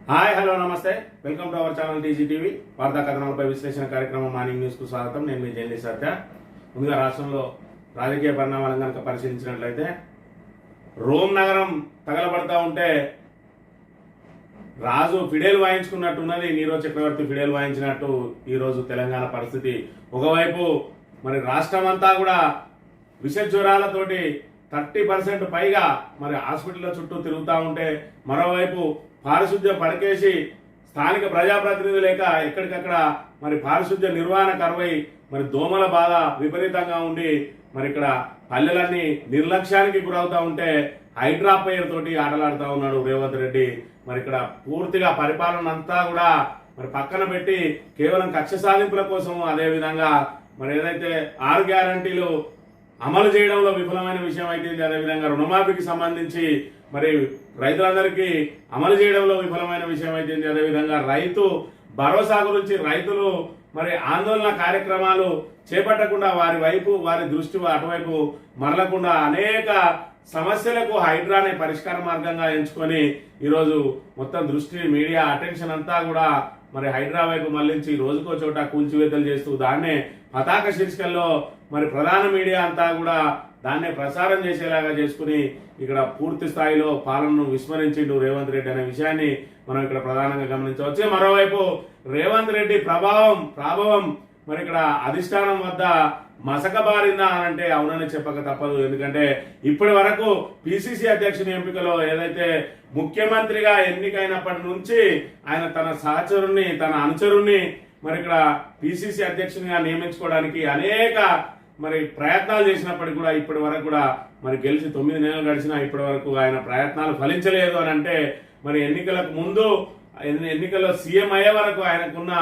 Hi hello నమస్తే welcome to our channel TG TV వార్తా కథనాలపై విశ్లేషణ కార్యక్రమం మార్నింగ్ న్యూస్ కు స్వాగతం. నేను మీ జైలి సత్య. ముందుగా రాష్ట్రంలో రాజకీయ పరిణామాలను కనుక పరిశీలించినట్లయితే రోమ్ నగరం తగలబడతా ఉంటే రాజు ఫిడేల్ వాయించుకున్నట్టున్నది. నీరజ్ చక్రవర్తి ఫిడేల్ వాయించినట్టు ఈరోజు తెలంగాణ పరిస్థితి. ఒకవైపు మరి రాష్ట్రం అంతా కూడా విష జ్వరాలతోటి 30% పైగా మరి హాస్పిటల్ చుట్టూ తిరుగుతూ ఉంటే, మరోవైపు పారిశుద్ధ్యం పడకేసి స్థానిక ప్రజాప్రతినిధులు లేక ఎక్కడికక్కడ మరి పారిశుద్ధ్య నిర్వహణ కరువై మరి దోమల బాధ విపరీతంగా ఉండి మరి ఇక్కడ పల్లెలన్నీ నిర్లక్ష్యానికి గురవుతా ఉంటే హైడ్రా పేరుతోటి ఆటలాడుతూ ఉన్నాడు రేవంత్ రెడ్డి. మరి ఇక్కడ పూర్తిగా పరిపాలన అంతా కూడా మరి పక్కన పెట్టి కేవలం కక్ష సాధింపుల కోసం, అదేవిధంగా మరి ఏదైతే 6 గ్యారంటీలు అమలు చేయడంలో విఫలమైన విషయం అయితే, అదేవిధంగా రుణమాఫీకి సంబంధించి మరి రైతులందరికీ అమలు చేయడంలో విఫలమైన విషయం అయితే, అదేవిధంగా రైతు భరోసా గురించి రైతులు మరి ఆందోళన కార్యక్రమాలు చేపట్టకుండా వారి దృష్టి అటువైపు మరలకుండా అనేక సమస్యలకు హైడ్రానే పరిష్కార మార్గంగా ఎంచుకొని ఈరోజు మొత్తం దృష్టి మీడియా అటెన్షన్ అంతా కూడా మరి హైడ్రా వైపు మళ్లించి రోజుకో చోట కూల్చివేతలు చేస్తూ దాన్నే పతాక శీర్షికల్లో మరి ప్రధాన మీడియా అంతా కూడా దాన్నే ప్రసారం చేసేలాగా చేసుకుని ఇక్కడ పూర్తి స్థాయిలో పాలనను విస్మరించిండు రేవంత్ రెడ్డి అనే విషయాన్ని మనం ఇక్కడ ప్రధానంగా గమనించవచ్చు. మరోవైపు రేవంత్ రెడ్డి ప్రభావం మరి ఇక్కడ అధిష్టానం వద్ద మసకబారిందా అని అంటే అవునని చెప్పక తప్పదు. ఎందుకంటే ఇప్పటి వరకు పిసిసి అధ్యక్షుని ఎంపికలో ఏదైతే ముఖ్యమంత్రిగా ఎన్నికైనప్పటి నుంచి ఆయన తన సహచరుణ్ణి, తన అనుచరుణ్ణి మరి ఇక్కడ పిసిసి అధ్యక్షునిగా నియమించుకోవడానికి అనేక మరి ప్రయత్నాలు చేసినప్పటికీ కూడా ఇప్పటి వరకు కూడా మరి గెలిచి 9 నెలలు గడిచినా ఇప్పటి వరకు ఆయన ప్రయత్నాలు ఫలించలేదు అని అంటే, మరి ఎన్నికలకు ముందు ఎన్నికల్లో సీఎం అయ్యే వరకు ఆయనకున్న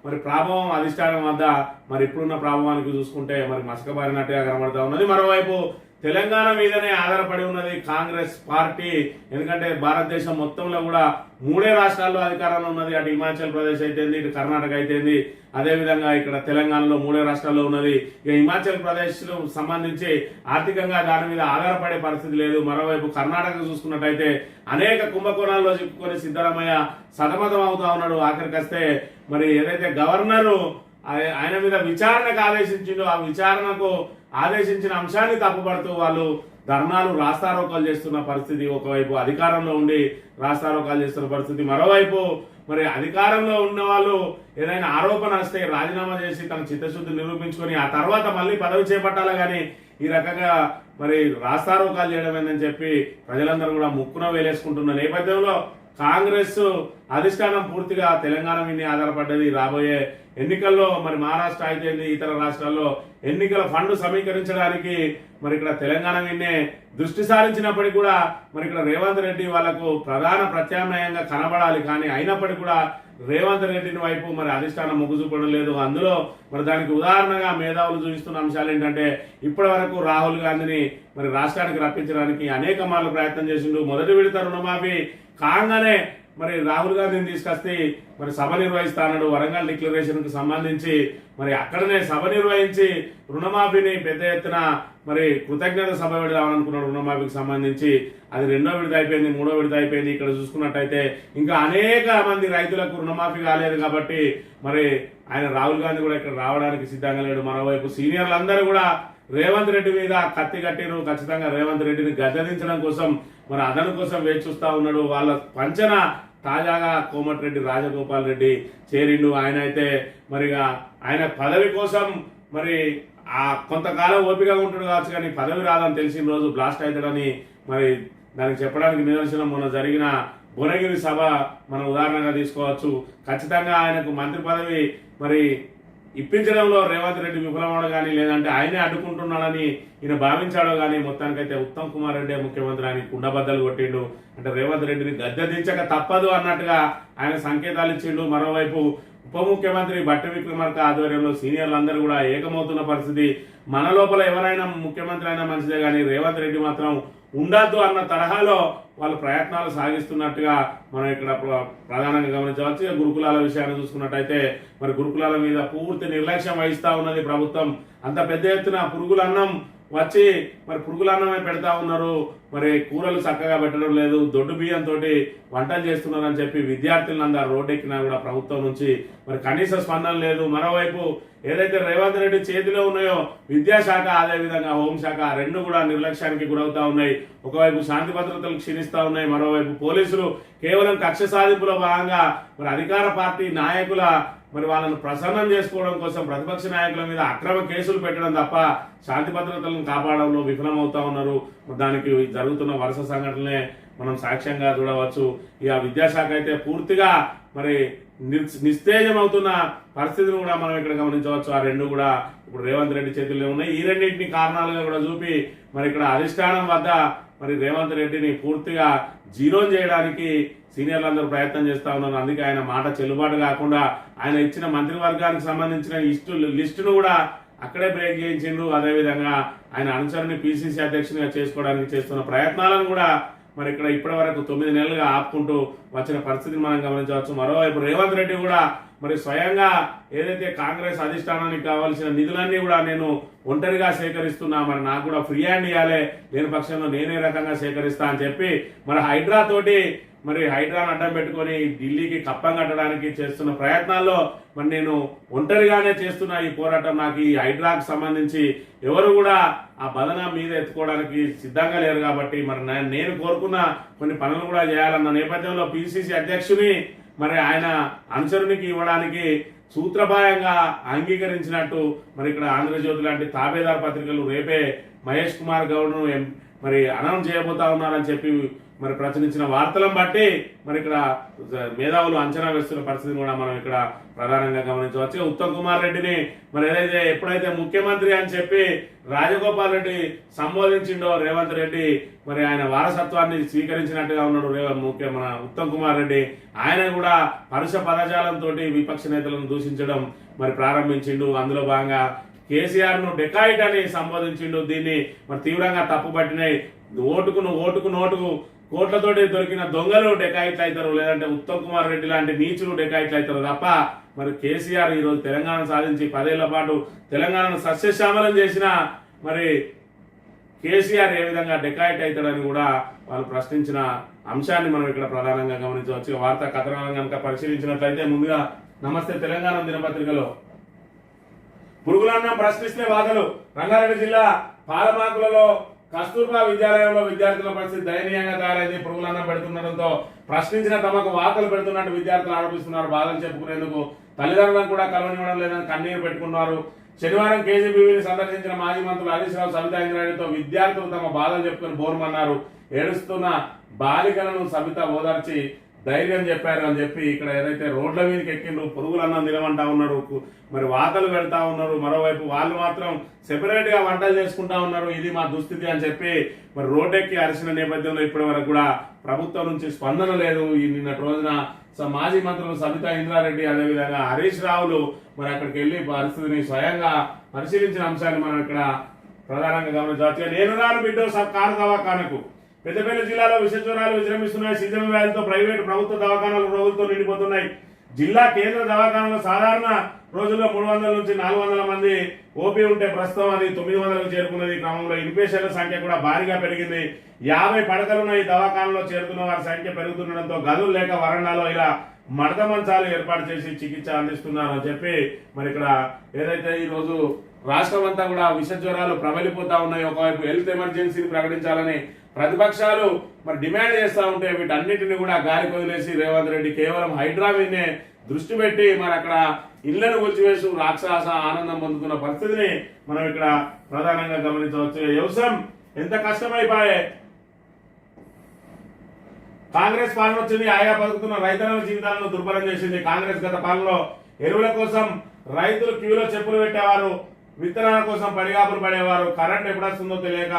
మరి ప్రభావం అధిష్టానం వద్ద మరి ఇప్పుడున్న ప్రభావానికి చూసుకుంటే మరి మసకబారినట్టుగా కనబడతా ఉన్నది. మరోవైపు తెలంగాణ మీదనే ఆధారపడి ఉన్నది కాంగ్రెస్ పార్టీ. ఎందుకంటే భారతదేశం మొత్తంలో కూడా 3 రాష్ట్రాల్లో అధికారంలో ఉన్నది. అటు హిమాచల్ ప్రదేశ్ అయితేంది, ఇటు కర్ణాటక అయితేంది, అదేవిధంగా ఇక్కడ తెలంగాణలో 3 రాష్ట్రాల్లో ఉన్నది. ఇక హిమాచల్ ప్రదేశ్ సంబంధించి ఆర్థికంగా దాని మీద ఆధారపడే పరిస్థితి లేదు. మరోవైపు కర్ణాటక చూసుకున్నట్టయితే అనేక కుంభకోణాల్లో చిక్కుకొని సిద్ధరామయ్య సతమతం అవుతా ఉన్నాడు. ఆఖరికి వస్తే మరి ఏదైతే గవర్నరు ఆయన మీద విచారణకు ఆదేశించిండో ఆ విచారణకు ఆదేశించిన అంశాన్ని తప్పుపడుతూ వాళ్ళు ధర్నాలు, రాస్తారోకాలు చేస్తున్న పరిస్థితి. ఒకవైపు అధికారంలో ఉండి రాస్తారోకాలు చేస్తున్న పరిస్థితి, మరోవైపు మరి అధికారంలో ఉన్న వాళ్ళు ఏదైనా ఆరోపణ వస్తే రాజీనామా చేసి తన చిత్తశుద్ధి నిరూపించుకొని ఆ తర్వాత మళ్ళీ పదవి చేపట్టాలి. కానీ ఈ రకంగా మరి రాస్తారోకాలు చేయడం ఏందని చెప్పి ప్రజలందరూ కూడా ముక్కున వేలేసుకుంటున్న నేపథ్యంలో కాంగ్రెస్ అధిష్టానం పూర్తిగా తెలంగాణ మీద ఆధారపడ్డది. రాబోయే ఎన్నికల్లో మరి మహారాష్ట్ర అయితే ఇతర రాష్ట్రాల్లో ఎన్నికల ఫండ్ సమీకరించడానికి మరి ఇక్కడ తెలంగాణ మీదనే దృష్టి సారించినప్పటికీ కూడా మరి ఇక్కడ రేవంత్ రెడ్డి వాళ్లకు ప్రధాన ప్రత్యామ్నాయంగా కనబడాలి. కానీ అయినప్పటికీ కూడా రేవంత్ రెడ్డిని వైపు మరి అధిష్టానం మొగ్గు చూపడం లేదు. అందులో మరి దానికి ఉదాహరణగా మేధావులు చూపిస్తున్న అంశాలు ఏంటంటే, ఇప్పటి వరకు రాహుల్ గాంధీని మరి రాష్ట్రానికి రప్పించడానికి అనేక మార్లు ప్రయత్నం చేసిండు. మొదటి విడత రుణమాఫీ కాగానే మరి రాహుల్ గాంధీని తీసుకొస్తే మరి సభ నిర్వహిస్తాడు. వరంగల్ డిక్లరేషన్ కు సంబంధించి మరి అక్కడనే సభ నిర్వహించి రుణమాఫీని పెద్ద ఎత్తున మరి కృతజ్ఞత సభ పెడదామనుకున్నాడు. రుణమాఫీకి సంబంధించి అది 2వ విడత అయిపోయింది, 3వ విడత అయిపోయింది. ఇక్కడ చూసుకున్నట్టయితే ఇంకా అనేక మంది రైతులకు రుణమాఫీ కాలేదు కాబట్టి మరి ఆయన రాహుల్ గాంధీ కూడా ఇక్కడ రావడానికి సిద్ధంగా లేడు. మరోవైపు సీనియర్లందరూ కూడా రేవంత్ రెడ్డి మీద కత్తి కట్టిరు. ఖచ్చితంగా రేవంత్ రెడ్డిని గద్దెదించడం కోసం మరి అదను కోసం వేచి చూస్తా ఉన్నాడు. వాళ్ళ పంచన తాజాగా కోమటిరెడ్డి రాజగోపాల్ రెడ్డి చేరిండు. ఆయన అయితే మరిగా ఆయన పదవి కోసం మరి ఆ కొంతకాలం ఓపికగా ఉంటాడు కావచ్చు, కానీ పదవి రాదని తెలిసిన రోజు బ్లాస్ట్ అవుతాడని మరి దానికి చెప్పడానికి నిదర్శనం మొన్న జరిగిన భువనగిరి సభ మనం ఉదాహరణగా తీసుకోవచ్చు. ఖచ్చితంగా ఆయనకు మంత్రి పదవి మరి ఇప్పించడంలో రేవంత్ రెడ్డి విఫలమవడం కానీ, లేదంటే ఆయనే అడ్డుకుంటున్నాడని ఈయన భావించాడో కానీ, మొత్తానికైతే ఉత్తమ్ కుమార్ రెడ్డి ముఖ్యమంత్రి అని కుండబద్దలు కొట్టిండు. అంటే రేవంత్ రెడ్డిని గద్దెదించక తప్పదు అన్నట్టుగా ఆయన సంకేతాలు ఇచ్చిండు. మరోవైపు ఉప ముఖ్యమంత్రి బట్టి విక్రమార్క ఆధ్వర్యంలో సీనియర్లందరూ కూడా ఏకమవుతున్న పరిస్థితి. మన లోపల ఎవరైనా ముఖ్యమంత్రి అయినా మంచిదే, కానీ రేవంత్ రెడ్డి మాత్రం ఉండద్దు అన్న తరహాలో వాళ్ళు ప్రయత్నాలు సాగిస్తున్నట్టుగా మనం ఇక్కడ ప్రధానంగా గమనించవచ్చు. గురుకులాల విషయాన్ని చూసుకున్నట్టయితే మరి గురుకులాల మీద పూర్తి నిర్లక్ష్యం వహిస్తా ఉన్నది ప్రభుత్వం. అంత పెద్ద ఎత్తున పురుగులన్నం వచ్చి మరి పురుగులన్నమే పెడతా ఉన్నారు. మరి కూరలు చక్కగా పెట్టడం లేదు, దొడ్డు బియ్యంతో వంటలు చేస్తున్నారని చెప్పి విద్యార్థులందరూ రోడ్డెక్కినా కూడా ప్రభుత్వం నుంచి మరి కనీస స్పందన లేదు. మరోవైపు ఏదైతే రేవంత్ రెడ్డి చేతిలో ఉన్నాయో విద్యాశాఖ అదేవిధంగా హోంశాఖ రెండు కూడా నిర్లక్ష్యానికి గురవుతా ఉన్నాయి. ఒకవైపు శాంతి భద్రతలు క్షీణిస్తా ఉన్నాయి, మరోవైపు పోలీసులు కేవలం కక్ష సాధింపులో భాగంగా మరి అధికార పార్టీ నాయకుల మరి వాళ్ళను ప్రసన్నం చేసుకోవడం కోసం ప్రతిపక్ష నాయకుల మీద అక్రమ కేసులు పెట్టడం తప్ప శాంతి భద్రతలను కాపాడంలో విఫలమవుతా ఉన్నారు. దానికి జరుగుతున్న వరుస సంఘటనలే మనం సాక్ష్యంగా చూడవచ్చు. ఇక విద్యాశాఖ అయితే పూర్తిగా మరి నిస్తేజం అవుతున్న పరిస్థితిని కూడా మనం ఇక్కడ గమనించవచ్చు. ఆ రెండు కూడా ఇప్పుడు రేవంత్ రెడ్డి చేతుల్లో ఉన్నాయి. ఈ రెండింటిని కారణాలుగా కూడా చూపి మరి ఇక్కడ అధిష్టానం వద్ద మరి రేవంత్ రెడ్డిని పూర్తిగా జీరో చేయడానికి సీనియర్లందరూ ప్రయత్నం చేస్తా ఉన్నారు. అందుకే ఆయన మాట చెల్లుబాటు కాకుండా ఆయన ఇచ్చిన మంత్రివర్గానికి సంబంధించిన లిస్టును కూడా అక్కడే బ్రేక్ చేయించిండ్రు. అదేవిధంగా ఆయన అనుచరుని పిసిసి అధ్యక్షునిగా చేసుకోవడానికి చేస్తున్న ప్రయత్నాలను కూడా మరి ఇక్కడ ఇప్పటి వరకు 9 నెలలుగా ఆపుకుంటూ వచ్చిన పరిస్థితిని మనం గమనించవచ్చు. మరోవైపు రేవంత్ రెడ్డి కూడా మరి స్వయంగా ఏదైతే కాంగ్రెస్ అధిష్టానానికి కావాల్సిన నిధులన్నీ కూడా నేను ఒంటరిగా సేకరిస్తున్నా, మరి నాకు కూడా ఫ్రీ హ్యాండ్ ఇవ్వాలి, లేని పక్షంలో నేనే రకంగా సేకరిస్తా అని చెప్పి మరి హైడ్రాను అడ్డం పెట్టుకొని ఢిల్లీకి కప్పం కట్టడానికి చేస్తున్న ప్రయత్నాల్లో మరి నేను ఒంటరిగానే చేస్తున్న ఈ పోరాటం, నాకు ఈ హైడ్రాకు సంబంధించి ఎవరు కూడా ఆ బదనం మీద ఎత్తుకోవడానికి సిద్ధంగా లేరు కాబట్టి మరి నేను కోరుకున్న కొన్ని పనులు కూడా చేయాలన్న నేపథ్యంలో పిసిసి అధ్యక్షుని మరి ఆయన అనుచరునికి ఇవ్వడానికి సూత్రప్రాయంగా అంగీకరించినట్టు మరి ఇక్కడ ఆంధ్రజ్యోతి లాంటి తాబేదార్ పత్రికలు రేపే మహేష్ కుమార్ గౌడ్ను మరి అనౌన్స్ చేయబోతా ఉన్నారని చెప్పి మరి ప్రచురించిన వార్తలను బట్టి మరి ఇక్కడ మేధావులు అంచనా వేస్తున్న పరిస్థితిని కూడా మనం ఇక్కడ ప్రధానంగా గమనించవచ్చు. ఉత్తమ్ కుమార్ రెడ్డిని మరి ఎప్పుడైతే ముఖ్యమంత్రి అని చెప్పి రాజగోపాల్ రెడ్డి సంబోధించిండో రేవంత్ రెడ్డి మరి ఆయన వారసత్వాన్ని స్వీకరించినట్టుగా ఉన్నాడు మన ఉత్తమ్ కుమార్ రెడ్డి. ఆయన కూడా పరుష పదజాలంతో విపక్ష నేతలను దూషించడం మరి ప్రారంభించిండు. అందులో భాగంగా కేసీఆర్ ను డెకాయిట్ అని సంబోధించిండు. దీన్ని మరి తీవ్రంగా తప్పుపట్టినాయి. ఓటుకు నోటుకు కోట్లతోటి దొరికిన దొంగలు డెకాయిట్లు అవుతారు, లేదంటే ఉత్తమ్ కుమార్ రెడ్డి లాంటి నీచులు డెకాయిట్లు అవుతారు తప్ప మరి కేసీఆర్ ఈరోజు తెలంగాణ సాధించి 10 ఏళ్ల పాటు తెలంగాణను సస్యశ్యామలం చేసిన మరి కేసీఆర్ ఏ విధంగా డెకాయిట్ అవుతాడని కూడా వాళ్ళు ప్రశ్నించిన అంశాన్ని మనం ఇక్కడ ప్రధానంగా గమనించవచ్చు. వార్తా కథనాలను కనుక పరిశీలించినట్లయితే ముందుగా నమస్తే తెలంగాణ దినపత్రికలో పురుగులన్నం ప్రశ్నిస్తే వాదలు, రంగారెడ్డి జిల్లా పాలమాకులలో కస్తూర్బా విద్యాలయంలో విద్యార్థుల పరిస్థితి దయనీయంగా తయారైంది. పురుగులన్నం పెడుతుండటంతో ప్రశ్నించిన తమకు వార్తలు పెడుతున్నట్టు విద్యార్థులు ఆరోపిస్తున్నారు. బాధలు చెప్పుకునేందుకు తల్లిదండ్రులను కూడా కలవనివ్వడం లేదని కన్నీరు పెట్టుకున్నారు. శనివారం కేజీబీవీని సందర్శించిన మాజీ మంత్రులు హరీష్ రావు, సబితా ఇంద్రారెడ్డితో విద్యార్థులు తమ బాధలు చెప్పుకుని బోర్మన్నారు. ఏడుస్తున్న బాలికలను సబిత ఓదార్చి ధైర్యం చెప్పారు అని చెప్పి ఇక్కడ ఏదైతే రోడ్ల మీదకి ఎక్కిండ్రు, పురుగులన్నం తినమంటా ఉన్నారు, మరి వాతలు పెడతా ఉన్నారు. మరోవైపు వాళ్ళు మాత్రం సెపరేట్ గా వంటలు చేసుకుంటా ఉన్నారు. ఇది మా దుస్థితి అని చెప్పి మరి రోడ్డెక్కి అరిసిన నేపథ్యంలో ఇప్పటి వరకు కూడా ప్రభుత్వం నుంచి స్పందన లేదు. ఈ నిన్నటి రోజున మాజీ మంత్రులు సబితా ఇంద్రారెడ్డి అదేవిధంగా హరీష్ రావులు మరి అక్కడికి వెళ్లి పరిస్థితిని స్వయంగా పరిశీలించిన అంశాన్ని మనం ఇక్కడ ప్రధానంగా గమనించవచ్చు. నేను రాను బిడ్డో కారు దవాఖానకు. పెద్దపల్లి జిల్లాలో విష జ్వరాలు విజృంభిస్తున్నాయి. సీజనల్ వ్యాధులతో ప్రైవేటు ప్రభుత్వ దవాఖానాలు రోజులతో నిండిపోతున్నాయి. జిల్లా కేంద్ర దవాఖానాలో సాధారణ రోజుల్లో 300 నుంచి 400 మంది ఓపీ ఉంటే ప్రస్తుతం అది 900కు చేరుకున్నది. క్రమంలో ఇన్పేషన్ల సంఖ్య కూడా భారీగా పెరిగింది. 50 పడకలున్న ఈ దవాఖానలో చేరుతున్న వారి సంఖ్య పెరుగుతుండటంతో గదులు లేక వరండాలో ఇలా మడత మంచాలు ఏర్పాటు చేసి చికిత్స అందిస్తున్నారు అని చెప్పి మరి ఇక్కడ ఏదైతే ఈ రోజు రాష్ట్రం అంతా కూడా విష జ్వరాలు ప్రబలిపోతా ఉన్నాయి. ఒకవైపు హెల్త్ ఎమర్జెన్సీని ప్రకటించాలని ప్రతిపక్షాలు మరి డిమాండ్ చేస్తూ ఉంటే వీటన్నిటిని కూడా గాలి వదిలేసి రేవంత్ రెడ్డి కేవలం హైడ్రా మీదనే దృష్టి పెట్టి మరి అక్కడ ఇళ్లను కూల్చివేసి రాక్షస ఆనందం పొందుతున్న పరిస్థితిని మనం ఇక్కడ ప్రధానంగా గమనించవచ్చు. వ్యవసాయం ఎంత కష్టమైపోయే కాంగ్రెస్ పాలన వచ్చింది. ఆయా బతుకుతున్న రైతుల జీవితాలను దుర్బలం చేసింది. కాంగ్రెస్ గత పాలనలో ఎరువుల కోసం రైతులు క్యూలో చెప్పులు పెట్టేవారు, విత్తనాల కోసం పడిగాపులు పడేవారు, కరెంట్ ఎప్పుడు వస్తుందో తెలియక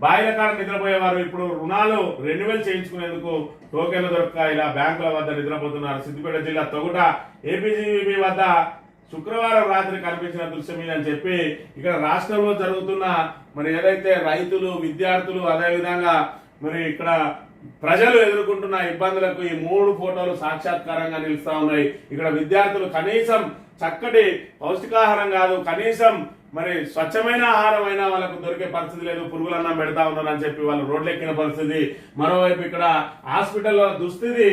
బాయిల కాడ నిద్రపోయేవారు. ఇప్పుడు రుణాలు రెన్యువల్ చేయించుకునేందుకు టోకెన్లు దొరక్క ఇలా బ్యాంకుల వద్ద నిద్రపోతున్నారు. సిద్దిపేట జిల్లా తొగుట ఏపీజీబీ వద్ద శుక్రవారం రాత్రి కనిపించిన దృశ్యం అని చెప్పి ఇక్కడ రాష్ట్రంలో జరుగుతున్న మరి ఏదైతే రైతులు, విద్యార్థులు అదేవిధంగా మరి ఇక్కడ ప్రజలు ఎదుర్కొంటున్న ఇబ్బందులకు ఈ 3 ఫోటోలు సాక్షాత్కారంగా నిలుస్తా ఉన్నాయి. ఇక్కడ విద్యార్థులు కనీసం చక్కటి పౌష్టికాహారం కాదు, కనీసం మరి స్వచ్ఛమైన ఆహారం అయినా వాళ్ళకు దొరికే పరిస్థితి లేదు, పురుగులన్నం పెడతా ఉన్నారని చెప్పి వాళ్ళు రోడ్లెక్కిన పరిస్థితి. మరోవైపు ఇక్కడ హాస్పిటల్లో దుస్థితి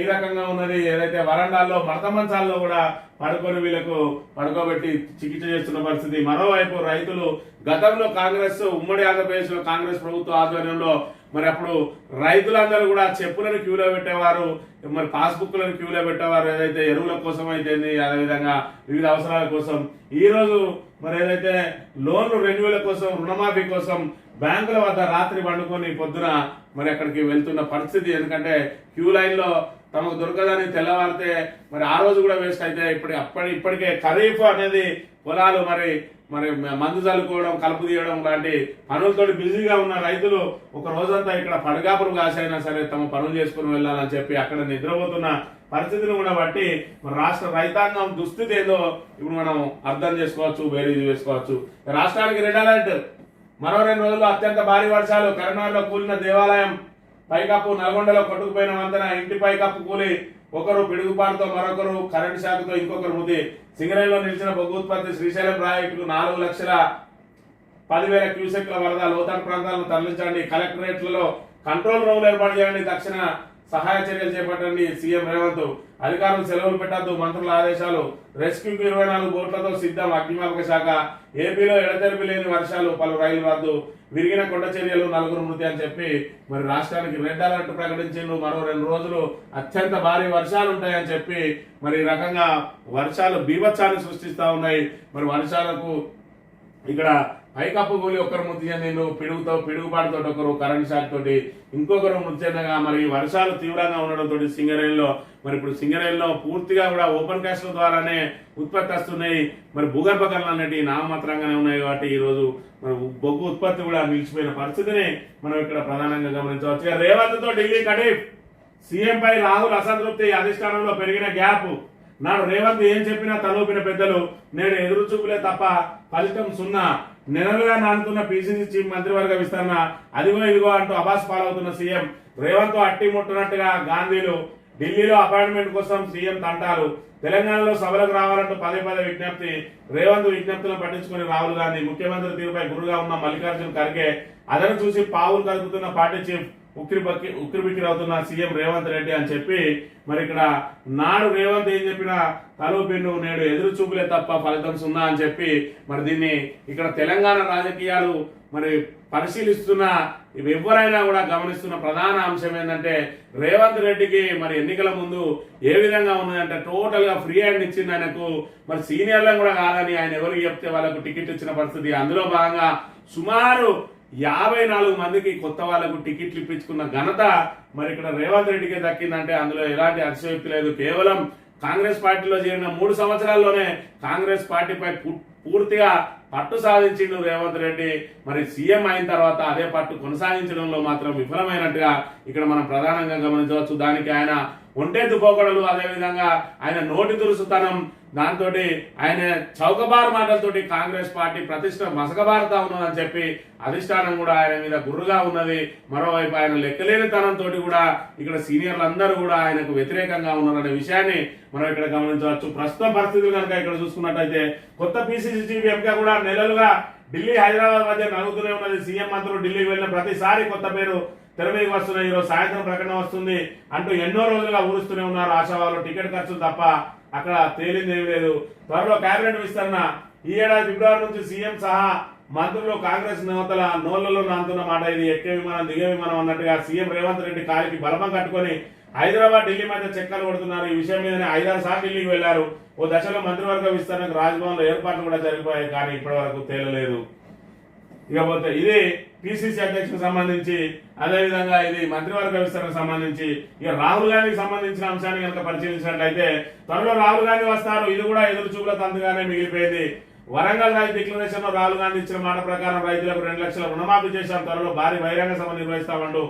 ఈ రకంగా ఉన్నది. ఏదైతే వరండాల్లో మడత మంచాల్లో కూడా పడుకొని వీళ్ళకు పడుకోబెట్టి చికిత్స చేస్తున్న పరిస్థితి. మరోవైపు రైతులు గతంలో కాంగ్రెస్ ఉమ్మడి ఆంధ్రప్రదేశ్ లో కాంగ్రెస్ ప్రభుత్వ ఆధ్వర్యంలో మరి అప్పుడు రైతులందరూ కూడా చెప్పులను క్యూలో పెట్టేవారు, మరి పాస్బుక్లను క్యూలో పెట్టేవారు. ఏదైతే ఎరువుల కోసం అయితే అదేవిధంగా వివిధ అవసరాల కోసం. ఈ రోజు మరి ఏదైతే లోన్లు రెన్యువల్ కోసం, రుణమాఫీ కోసం బ్యాంకుల వద్ద రాత్రి పండుకొని పొద్దున మరి అక్కడికి వెళ్తున్న పరిస్థితి. ఎందుకంటే క్యూ లైన్ లో తమకు దొరకదని తెల్లవారితే మరి ఆ రోజు కూడా వేస్ట్ అయితే ఇప్పటికే ఖరీఫ్ అనేది పొలాలు మరి మందు చల్లుకోవడం, కలుపు తీయడం లాంటి పనులతో బిజీగా ఉన్న రైతులు ఒక రోజంతా ఇక్కడ పడగాపులు కాసైనా సరే తమ పనులు చేసుకుని వెళ్ళాలని చెప్పి అక్కడ నిద్రపోతున్న పరిస్థితిని కూడా బట్టి మన రాష్ట్ర రైతాంగం దుస్థితి ఏదో ఇప్పుడు మనం అర్థం చేసుకోవచ్చు, బేరీజు వేసుకోవచ్చు. రాష్ట్రానికి రెడ్ అలర్ట్. మరో 2 రోజుల్లో అత్యంత భారీ వర్షాలు. కరీంనగర్లో కూలిన దేవాలయం పైకప్పు, నల్గొండలో కొట్టుకుపోయిన వంతెన, ఇంటి పైకప్పు కూలి, ఒకరు పిడుగుపాటుతో, మరొకరు కరెంటు షాక్తో, ఇంకొకరు మృతి. సింగరేణిలో నిలిచిన బొగ్గు ఉత్పత్తి. శ్రీశైలం ప్రాజెక్టుకు 4,10,000 క్యూసెక్ల వరద. లోతట్టు ప్రాంతాలను తరలించండి. కలెక్టరేట్లలో కంట్రోల్ రూమ్లు ఏర్పాటు చేయండి. తక్షణ సహాయ చర్యలు చేపట్టండి. సీఎం రేవంత్. అధికారులు సెలవులు పెట్టద్దు, మంత్రుల ఆదేశాలు. రెస్క్యూకి 24 బోట్లతో సిద్ధం అగ్నిమాపక శాఖ. ఏపీలో ఎడతెరిపి లేని వర్షాలు, పలు రైలు రద్దు. విరిగిన కొండ చర్యలు, 4 మృతి అని చెప్పి మరి రాష్ట్రానికి రెడ్ అలర్ట్ ప్రకటించిండు. మరో 2 రోజులు అత్యంత భారీ వర్షాలు ఉంటాయని చెప్పి మరి ఈ రకంగా వర్షాలు బీభత్సాన్ని సృష్టిస్తా ఉన్నాయి. మరి వర్షాలకు ఇక్కడ పైకప్పు కూలి ఒకరు మృతి చెందిండు, పిడుగుపాటుతో ఒకరు, కరెంట్ షాక్ తోటి ఇంకొకరు మృతి చెందగా మరి వర్షాలు తీవ్రంగా ఉండడంతో సింగరేణిలో మరి ఇప్పుడు సింగరేణిలో పూర్తిగా కూడా ఓపెన్ కాస్ట్ల ద్వారానే ఉత్పత్తి వస్తున్నాయి. మరి భూగర్భ గనులు అనేవి నామమాత్రంగానే ఉన్నాయి కాబట్టి ఈ రోజు మరి బొగ్గు ఉత్పత్తి కూడా నిలిచిపోయిన పరిస్థితిని మనం ఇక్కడ ప్రధానంగా గమనించవచ్చు. రేవంత్ తో ఢిల్లీ కడీఫ్. సీఎం పై రాహుల్ అసంతృప్తి. అధిష్టానంలో పెరిగిన గ్యాప్. నాడు రేవంత్ ఏం చెప్పినా తలూపిన పెద్దలు. నేడు ఎదురు చూపులే తప్ప ఫలితం సున్నా. నెలలుగా నానుతున్న పిసిసి చీఫ్ మంత్రివర్గ విస్తరణ. అదిగో ఇదిగో అంటూ అబాస్ పాలవుతున్న సీఎం. రేవంత్ అట్టి ముట్టునట్టుగా గాంధీలు. ఢిల్లీలో అపాయింట్మెంట్ కోసం సీఎం తంటాలు. తెలంగాణలో సభలకు రావాలంటూ పదే విజ్ఞప్తి. రేవంత్ విజ్ఞప్తులను పట్టించుకుని రాహుల్ గాంధీ. ముఖ్యమంత్రి తీరుపై గురుగా ఉన్న మల్లికార్జున్ ఖర్గే. అదను చూసి పావులు కలుపుతున్న పార్టీ చీఫ్. ఉక్కిరిబిక్కిరవుతున్న సీఎం రేవంత్ రెడ్డి అని చెప్పి మరి ఇక్కడ నాడు రేవంత్ ఏం చెప్పినా తలూపిండు, నేడు ఎదురు చూపులే తప్ప ఫలితం సున్నా అని చెప్పి మరి దీన్ని ఇక్కడ తెలంగాణ రాజకీయాలు మరి పరిశీలిస్తున్న ఎవరైనా కూడా గమనిస్తున్న ప్రధాన అంశం ఏంటంటే రేవంత్ రెడ్డికి మరి ఎన్నికల ముందు ఏ విధంగా ఉన్నదంటే టోటల్ గా ఫ్రీ హ్యాండ్ ఇచ్చింది ఆయనకు. మరి సీనియర్లను కూడా కాదని ఆయన ఎవరికి చెప్తే వాళ్ళకు టికెట్ ఇచ్చిన పరిస్థితి. అందులో భాగంగా సుమారు 54 మందికి కొత్త వాళ్లకు టికెట్లు ఇప్పించుకున్న ఘనత మరి ఇక్కడ రేవంత్ రెడ్డికి దక్కిందంటే అందులో ఎలాంటి అతిశయోక్తి లేదు. కేవలం కాంగ్రెస్ పార్టీలో చేరిన 3 సంవత్సరాల్లోనే కాంగ్రెస్ పార్టీపై పూర్తిగా పట్టు సాధించిండు రేవంత్ రెడ్డి. మరి సీఎం అయిన తర్వాత అదే పట్టు కొనసాగించడంలో మాత్రం విఫలమైనట్టుగా ఇక్కడ మనం ప్రధానంగా గమనించవచ్చు. దానికి ఆయన ఒంటెద్దు పోకడలు, అదేవిధంగా ఆయన నోటి దురుసుతనం, దాంతో ఆయన చౌకబారు మాటలతోటి కాంగ్రెస్ పార్టీ ప్రతిష్ట మసకబారుతా ఉన్నదని చెప్పి అధిష్టానం కూడా ఆయన మీద గుర్రుగా ఉన్నది. మరోవైపు ఆయన లెక్కలేనితనంతో కూడా ఇక్కడ సీనియర్లు అందరూ కూడా ఆయనకు వ్యతిరేకంగా ఉన్నారనే విషయాన్ని మనం ఇక్కడ గమనించవచ్చు. ప్రస్తుతం పరిస్థితులు కనుక ఇక్కడ చూసుకున్నట్టయితే కొత్త పిసిసి చీఫ్ ఎంపీగా కూడా నెలలుగా ఢిల్లీ హైదరాబాద్ మధ్య నలుగుతూనే ఉన్నది. సీఎం మంత్రులు ఢిల్లీకి వెళ్ళిన ప్రతిసారి కొత్త పేరు తెర మీదకి వస్తున్నాయి. ఈరోజు సాయంత్రం ప్రకటన వస్తుంది అంటూ ఎన్నో రోజులుగా ఊరుస్తూనే ఉన్నారు ఆశావాళ్ళు. టికెట్ ఖర్చులు తప్ప అక్కడ తేలింది ఏమి లేదు. త్వరలో కేబినెట్ విస్తరణ. ఈ ఏడాది ఫిబ్రవరి నుంచి సీఎం సహా మంత్రులు కాంగ్రెస్ నేతల నోళ్లలో నాంతున్న మాట ఇది. ఎక్కే విమానం దిగే విమానం అన్నట్టుగా సీఎం రేవంత్ రెడ్డి కాలికి బలమం కట్టుకొని హైదరాబాద్ ఢిల్లీ మధ్య చక్కర్లు కొడుతున్నారు. ఈ విషయం మీదనే 5-6 సార్లు ఢిల్లీకి వెళ్లారు. ఓ దశలో మంత్రివర్గ విస్తరణకు రాజ్భవన్ లో ఏర్పాట్లు కూడా జరిగిపోయాయి, కానీ ఇప్పటి వరకు తేలలేదు. ఇకపోతే ఇది పిసిసి అధ్యక్షులకు సంబంధించి, అదేవిధంగా ఇది మంత్రివర్గ విస్తరణకు సంబంధించి. ఇక రాహుల్ గాంధీకి సంబంధించిన అంశాన్ని కనుక పరిశీలించినట్లయితే త్వరలో రాహుల్ గాంధీ వస్తారు. ఇది కూడా ఎదురు చూపుల తంతుగానే మిగిలిపోయింది. వరంగల్ రైతు డిక్లరేషన్ లో రాహుల్ గాంధీ ఇచ్చిన మాట ప్రకారం రైతులకు 2 లక్షల రుణమాఫీ చేశాం. త్వరలో భారీ బహిరంగ సభ నిర్వహిస్తామంటూ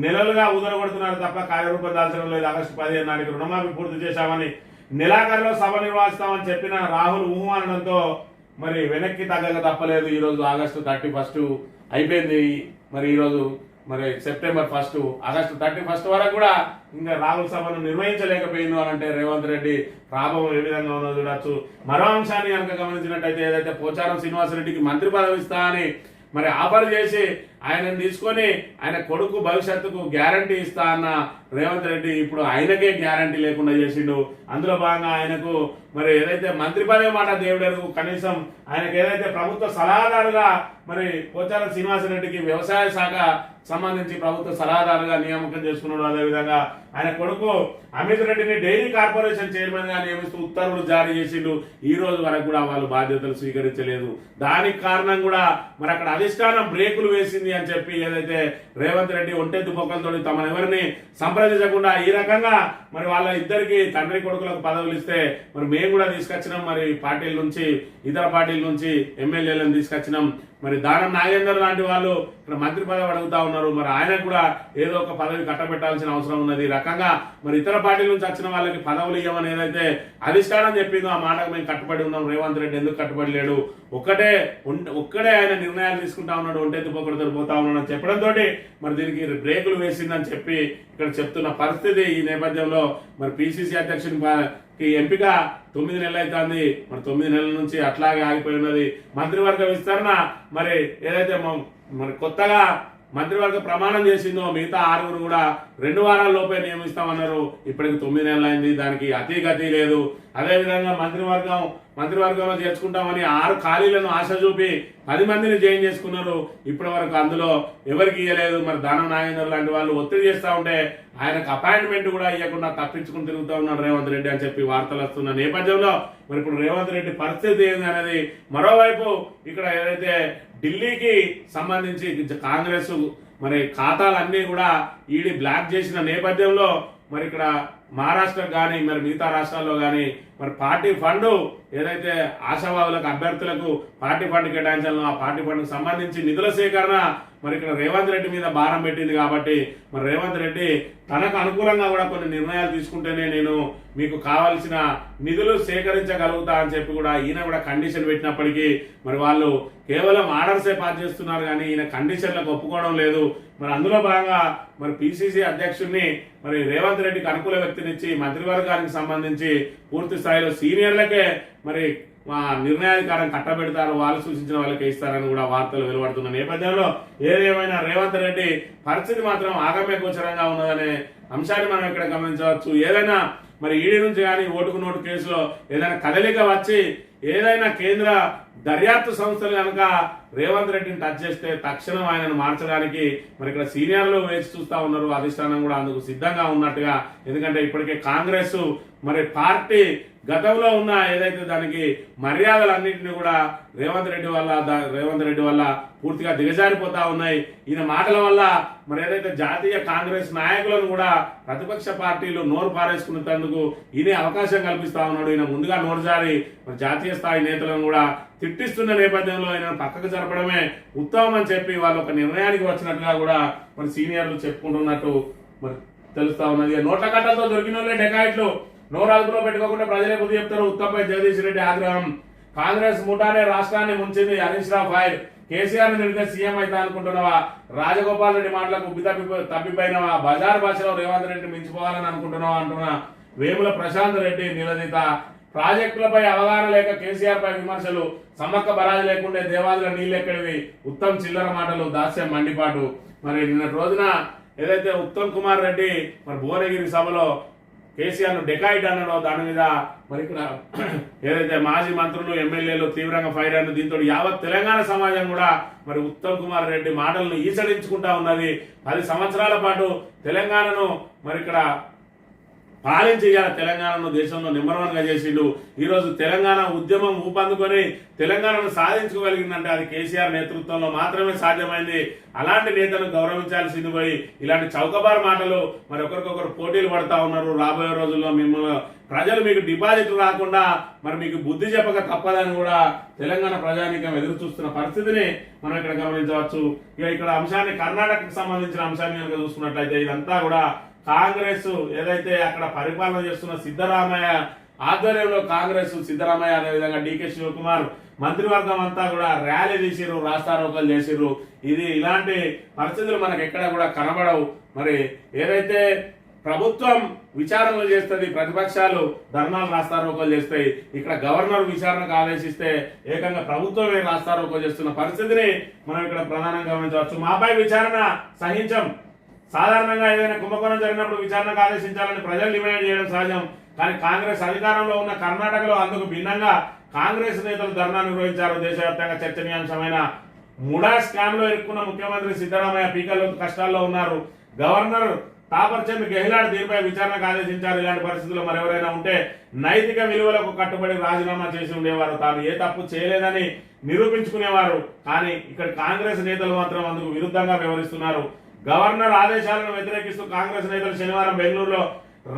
నెలలుగా ఊదరగొడుతున్నారు తప్ప కార్యరూపం దాల్చడం లేదు. ఆగస్టు 15 నాటికి రుణమాఫీ పూర్తి చేశామని, నెలాఖరులో సభ నిర్వహిస్తామని చెప్పిన రాహుల్ ఊహ అనడంతో మరి వెనక్కి తగ్గక తప్పలేదు. ఈ రోజు ఆగస్టు 31 అయిపోయింది. మరి ఈ రోజు మరి సెప్టెంబర్ 1, ఆగస్టు 31 వరకు కూడా ఇంకా రాహుల్ సభను నిర్వహించలేకపోయింది అని అంటే రేవంత్ రెడ్డి ప్రాభవం ఏ విధంగా ఉన్నదో చూడొచ్చు. మరో అంశాన్ని కనుక గమనించినట్టయితే ఏదైతే పోచారం శ్రీనివాసరెడ్డికి మంత్రి పదవి ఇస్తా అని మరి ఆఫర్ చేసి ఆయనను తీసుకొని ఆయన కొడుకు భవిష్యత్తుకు గ్యారంటీ ఇస్తా అన్న రేవంత్ రెడ్డి ఇప్పుడు ఆయనకే గ్యారంటీ లేకుండా చేసిండు. అందులో భాగంగా ఆయనకు మరి ఏదైతే మంత్రి పదవి మాట దేవుడెరుగు, కనీసం ఆయనకు ఏదైతే ప్రభుత్వ సలహాదారుగా మరి పోచారం శ్రీనివాసరెడ్డికి వ్యవసాయ శాఖ సంబంధించి ప్రభుత్వ సలహాదారుగా నియామకం చేసుకున్నాడు. అదేవిధంగా ఆయన కొడుకు అమిత్ రెడ్డిని డైరీ కార్పొరేషన్ చైర్మన్ గా నియమిస్తూ ఉత్తర్వులు జారీ చేసిండు. ఈ రోజు వరకు కూడా వాళ్ళు బాధ్యతలు స్వీకరించలేదు. దానికి కారణం కూడా మరి అక్కడ అధిష్టానం బ్రేకులు వేసింది అని చెప్పి ఏదైతే రేవంత్ రెడ్డి ఒంటెద్దు పొక్కలతో తమను ఎవరిని సంప్రదించకుండా ఈ రకంగా మరి వాళ్ళ ఇద్దరికి తండ్రి కొడుకులకు పదవులు ఇస్తే మరి మేము కూడా తీసుకొచ్చినాం, మరి పార్టీల నుంచి ఇతర పార్టీల నుంచి ఎమ్మెల్యేలను తీసుకొచ్చినాం. మరి దానం నాగేందర్ లాంటి వాళ్ళు ఇక్కడ మంత్రి పదవి అడుగుతా ఉన్నారు. మరి ఆయనకు కూడా ఏదో ఒక పదవి కట్టబెట్టాల్సిన అవసరం ఉన్నది. ఈ రకంగా మరి ఇతర పార్టీల నుంచి వచ్చిన వాళ్ళకి పదవులు ఇవ్వమని ఏదైతే అధిష్టానం చెప్పిందో ఆ మాటకు మేము కట్టుబడి ఉన్నాం. రేవంత్ రెడ్డి ఎందుకు కట్టుబడి లేడు? ఒక్కడే ఆయన నిర్ణయాలు తీసుకుంటా ఉన్నాడు, ఒంటెత్తి పొక్కడితో పోతా ఉన్నాడు అని చెప్పడంతో మరి దీనికి బ్రేకులు వేసిందని చెప్పి ఇక్కడ చెప్తున్న పరిస్థితి. ఈ నేపథ్యంలో మరి పిసిసి అధ్యక్షునికి ఎంపిక 9 నెలలు అవుతుంది. మరి 9 నెలల నుంచి అట్లాగే ఆగిపోయి ఉన్నది. మంత్రివర్గ విస్తరణ మరి ఏదైతే మరి కొత్తగా మంత్రివర్గ ప్రమాణం చేసిందో మిగతా 6 కూడా 2 వారాల లోపే నియమిస్తామన్నారు. ఇప్పటికి 9 నెలలు అయింది, దానికి అతి లేదు. అదేవిధంగా మంత్రివర్గంలో చేర్చుకుంటామని 6 ఖాళీలను ఆశ చూపి 10 మందిని జాయిన్ చేసుకున్నారు. ఇప్పటి వరకు అందులో ఎవరికి ఇవ్వలేదు. మరి దానం నాగేందర్ లాంటి వాళ్ళు ఒత్తిడి చేస్తూ ఉంటే ఆయనకు అపాయింట్మెంట్ కూడా ఇవ్వకుండా తప్పించుకుని తిరుగుతూ ఉన్నాడు రేవంత్ రెడ్డి అని చెప్పి వార్తలు వస్తున్న నేపథ్యంలో మరి ఇప్పుడు రేవంత్ రెడ్డి పరిస్థితి ఏంది అనేది, మరోవైపు ఇక్కడ ఏదైతే ఢిల్లీకి సంబంధించి కాంగ్రెస్ మరి ఖాతాలన్నీ కూడా ఈడీ బ్లాక్ చేసిన నేపథ్యంలో మరి ఇక్కడ మహారాష్ట్ర కానీ మరి మిగతా రాష్ట్రాల్లో కానీ మరి పార్టీ ఫండ్ ఏదైతే ఆశావాదులకు అభ్యర్థులకు పార్టీ ఫండ్ కేటాయించాలో ఆ పార్టీ ఫండ్కు సంబంధించి నిధుల సేకరణ మరి ఇక్కడ రేవంత్ రెడ్డి మీద భారం పెట్టింది. కాబట్టి మరి రేవంత్ రెడ్డి తనకు అనుకూలంగా కూడా కొన్ని నిర్ణయాలు తీసుకుంటేనే నేను మీకు కావాల్సిన నిధులు సేకరించగలుగుతా అని చెప్పి కూడా ఈయన కూడా కండిషన్ పెట్టినప్పటికీ మరి వాళ్ళు కేవలం ఆర్డర్సే పాస్ చేస్తున్నారు కానీ ఈయన కండిషన్లకు ఒప్పుకోవడం లేదు. మరి అందులో భాగంగా మరి పిసిసి అధ్యక్షుడిని మరి రేవంత్ రెడ్డికి అనుకూల వ్యక్తినిచ్చి మంత్రివర్గానికి సంబంధించి పూర్తి స్థాయిలో సీనియర్లకే మరి నిర్ణయాధికారం కట్టబెడతారు, వాళ్ళు సూచించిన వాళ్ళకే ఇస్తారని కూడా వార్తలు వెలువడుతున్న నేపథ్యంలో ఏదేమైనా రేవంత్ రెడ్డి పరిస్థితి మాత్రం ఆగమ్య గోచరంగా ఉన్నదనే అంశాన్ని మనం ఇక్కడ గమనించవచ్చు. ఏదైనా మరి ఈడీ నుంచి కానీ ఓటుకు నోటు కేసులో ఏదైనా కదలిక వచ్చి ఏదైనా కేంద్ర దర్యాప్తు సంస్థలు కనుక రేవంత్ రెడ్డిని టచ్ చేస్తే తక్షణం ఆయనను మార్చడానికి మరి ఇక్కడ సీనియర్లు వేచి చూస్తా ఉన్నారు. అధిష్టానం కూడా అందుకు సిద్ధంగా ఉన్నట్టుగా. ఎందుకంటే ఇప్పటికే కాంగ్రెస్ మరి పార్టీ గతంలో ఉన్న ఏదైతే దానికి మర్యాదలన్నింటినీ కూడా రేవంత్ రెడ్డి వల్ల పూర్తిగా దిగజారిపోతా ఉన్నాయి. ఈయన మాటల వల్ల మరి ఏదైతే జాతీయ కాంగ్రెస్ నాయకులను కూడా ప్రతిపక్ష పార్టీలు నోరు పారేసుకునేందుకు ఈయన అవకాశం కల్పిస్తా ఉన్నాడు. ఈయన ముందుగా నోరు జారి మరి జాతీయ స్థాయి నేతలను కూడా తిట్టిస్తున్న నేపథ్యంలో ఆయన పక్కకు జరపడమే ఉత్తమం అని చెప్పి వాళ్ళు ఒక నిర్ణయానికి వచ్చినట్టుగా కూడా మరి సీనియర్లు చెప్పుకుంటున్నట్టు మరి తెలుస్తా ఉన్నది. నోట్ల కట్టలతో దొరికిన వాళ్ళే డెకాయిట్లు, నోరు అదుపులో పెట్టుకోకుండా ప్రజలే బుద్ధి చెప్తారు. ఉత్తమ్పై జగదీష్ రెడ్డి ఆగ్రహం. కాంగ్రెస్ ముఠానే రాష్ట్రాన్ని ముంచింది. హరీష్ రావు ఫైర్. కేసీఆర్ నిడితే సీఎం అయితే అనుకుంటున్నావా? రాజగోపాల్ రెడ్డి మాటలకు ఉబ్బి తప్పిపోయినవా? బజార్ భాషలో రేవంత్ రెడ్డి మించిపోవాలని అనుకుంటున్నావా అంటున్నా వేముల ప్రశాంత్ రెడ్డి నిలదీత. ప్రాజెక్టులపై అవగాహన లేక కేసీఆర్ పై విమర్శలు. సమ్మక్క బరాజు లేకుండే దేవాదుల నీళ్ళెక్కడివి? ఉత్తమ్ చిల్లర మాటలు, దాస్యం మండిపాటు. మరి నిన్నటి రోజున ఏదైతే ఉత్తమ్ కుమార్ రెడ్డి మరి భువనగిరి సభలో కేసీఆర్ ను డెకాయిట్ అన్నాడో దాని మీద మరి ఇక్కడ ఏదైతే మాజీ మంత్రులు ఎమ్మెల్యేలు తీవ్రంగా ఫైర్ అయిన దీంతో యావత్ తెలంగాణ సమాజం కూడా మరి ఉత్తమ్ కుమార్ రెడ్డి మాటలను ఈసడించుకుంటా ఉన్నది. 10 సంవత్సరాల పాటు తెలంగాణను మరి ఇక్కడ పాలించి తెలంగాణను దేశంలో నెంబర్ 1 గా చేసిండు. ఈరోజు తెలంగాణ ఉద్యమం ఊపందుకొని తెలంగాణను సాధించుకోగలిగిందంటే అది కేసీఆర్ నేతృత్వంలో మాత్రమే సాధ్యమైంది. అలాంటి నేతను గౌరవించాల్సింది పోయి ఇలాంటి చౌకబార్ మాటలు మరి ఒకరికొకరు పోటీలు పడతా ఉన్నారు. రాబోయే రోజుల్లో మిమ్మల్ని ప్రజలు మీకు డిపాజిట్ రాకుండా మరి మీకు బుద్ధి చెప్పక తప్పదని కూడా తెలంగాణ ప్రజానీకం ఎదురు చూస్తున్న పరిస్థితిని మనం ఇక్కడ గమనించవచ్చు. ఇక ఇక్కడ అంశాన్ని కర్ణాటకకు సంబంధించిన అంశాన్ని కనుక చూసుకున్నట్లయితే ఇదంతా కూడా కాంగ్రెస్ ఏదైతే అక్కడ పరిపాలన చేస్తున్న సిద్ధరామయ్య ఆధ్వర్యంలో కాంగ్రెస్ సిద్ధరామయ్య అదేవిధంగా డికే శివకుమార్ మంత్రివర్గం అంతా కూడా ర్యాలీ తీసిరు, రాస్తారోకలు చేసిరు. ఇలాంటి పరిస్థితులు మనకు ఎక్కడ కూడా కనబడవు. మరి ఏదైతే ప్రభుత్వం విచారణలు చేస్తుంది, ప్రతిపక్షాలు ధర్నాలు రాస్తారోకలు చేస్తాయి. ఇక్కడ గవర్నర్ విచారణకు ఆదేశిస్తే ఏకంగా ప్రభుత్వమే రాస్తారోకలు చేస్తున్న పరిస్థితిని మనం ఇక్కడ ప్రధానంగా గమనించవచ్చు. మాపై విచారణ సహించం. సాధారణంగా ఏదైనా కుంభకోణం జరిగినప్పుడు విచారణకు ఆదేశించాలని ప్రజలు డిమాండ్ చేయడం సహజం. కానీ కాంగ్రెస్ అధికారంలో ఉన్న కర్ణాటకలో అందుకు భిన్నంగా కాంగ్రెస్ నేతలు ధర్నా నిర్వహించారు. దేశవ్యాప్తంగా చర్చనీయాంశమైన ముడా స్కామ్ లో ఇరుక్కున్న ముఖ్యమంత్రి సిద్ధరామయ్య పీకల్లో కష్టాల్లో ఉన్నారు. గవర్నర్ తాపర్ చంద్ గెహ్లాట్ దీనిపై విచారణకు ఆదేశించారు. ఇలాంటి పరిస్థితుల్లో మరెవరైనా ఉంటే నైతిక విలువలకు కట్టుబడి రాజీనామా చేసి ఉండేవారు, తాను ఏ తప్పు చేయలేదని నిరూపించుకునేవారు. కానీ ఇక్కడ కాంగ్రెస్ నేతలు మాత్రం అందుకు విరుద్ధంగా వ్యవహరిస్తున్నారు. గవర్నర్ ఆదేశాలను వ్యతిరేకిస్తూ కాంగ్రెస్ నేతలు శనివారం బెంగళూరులో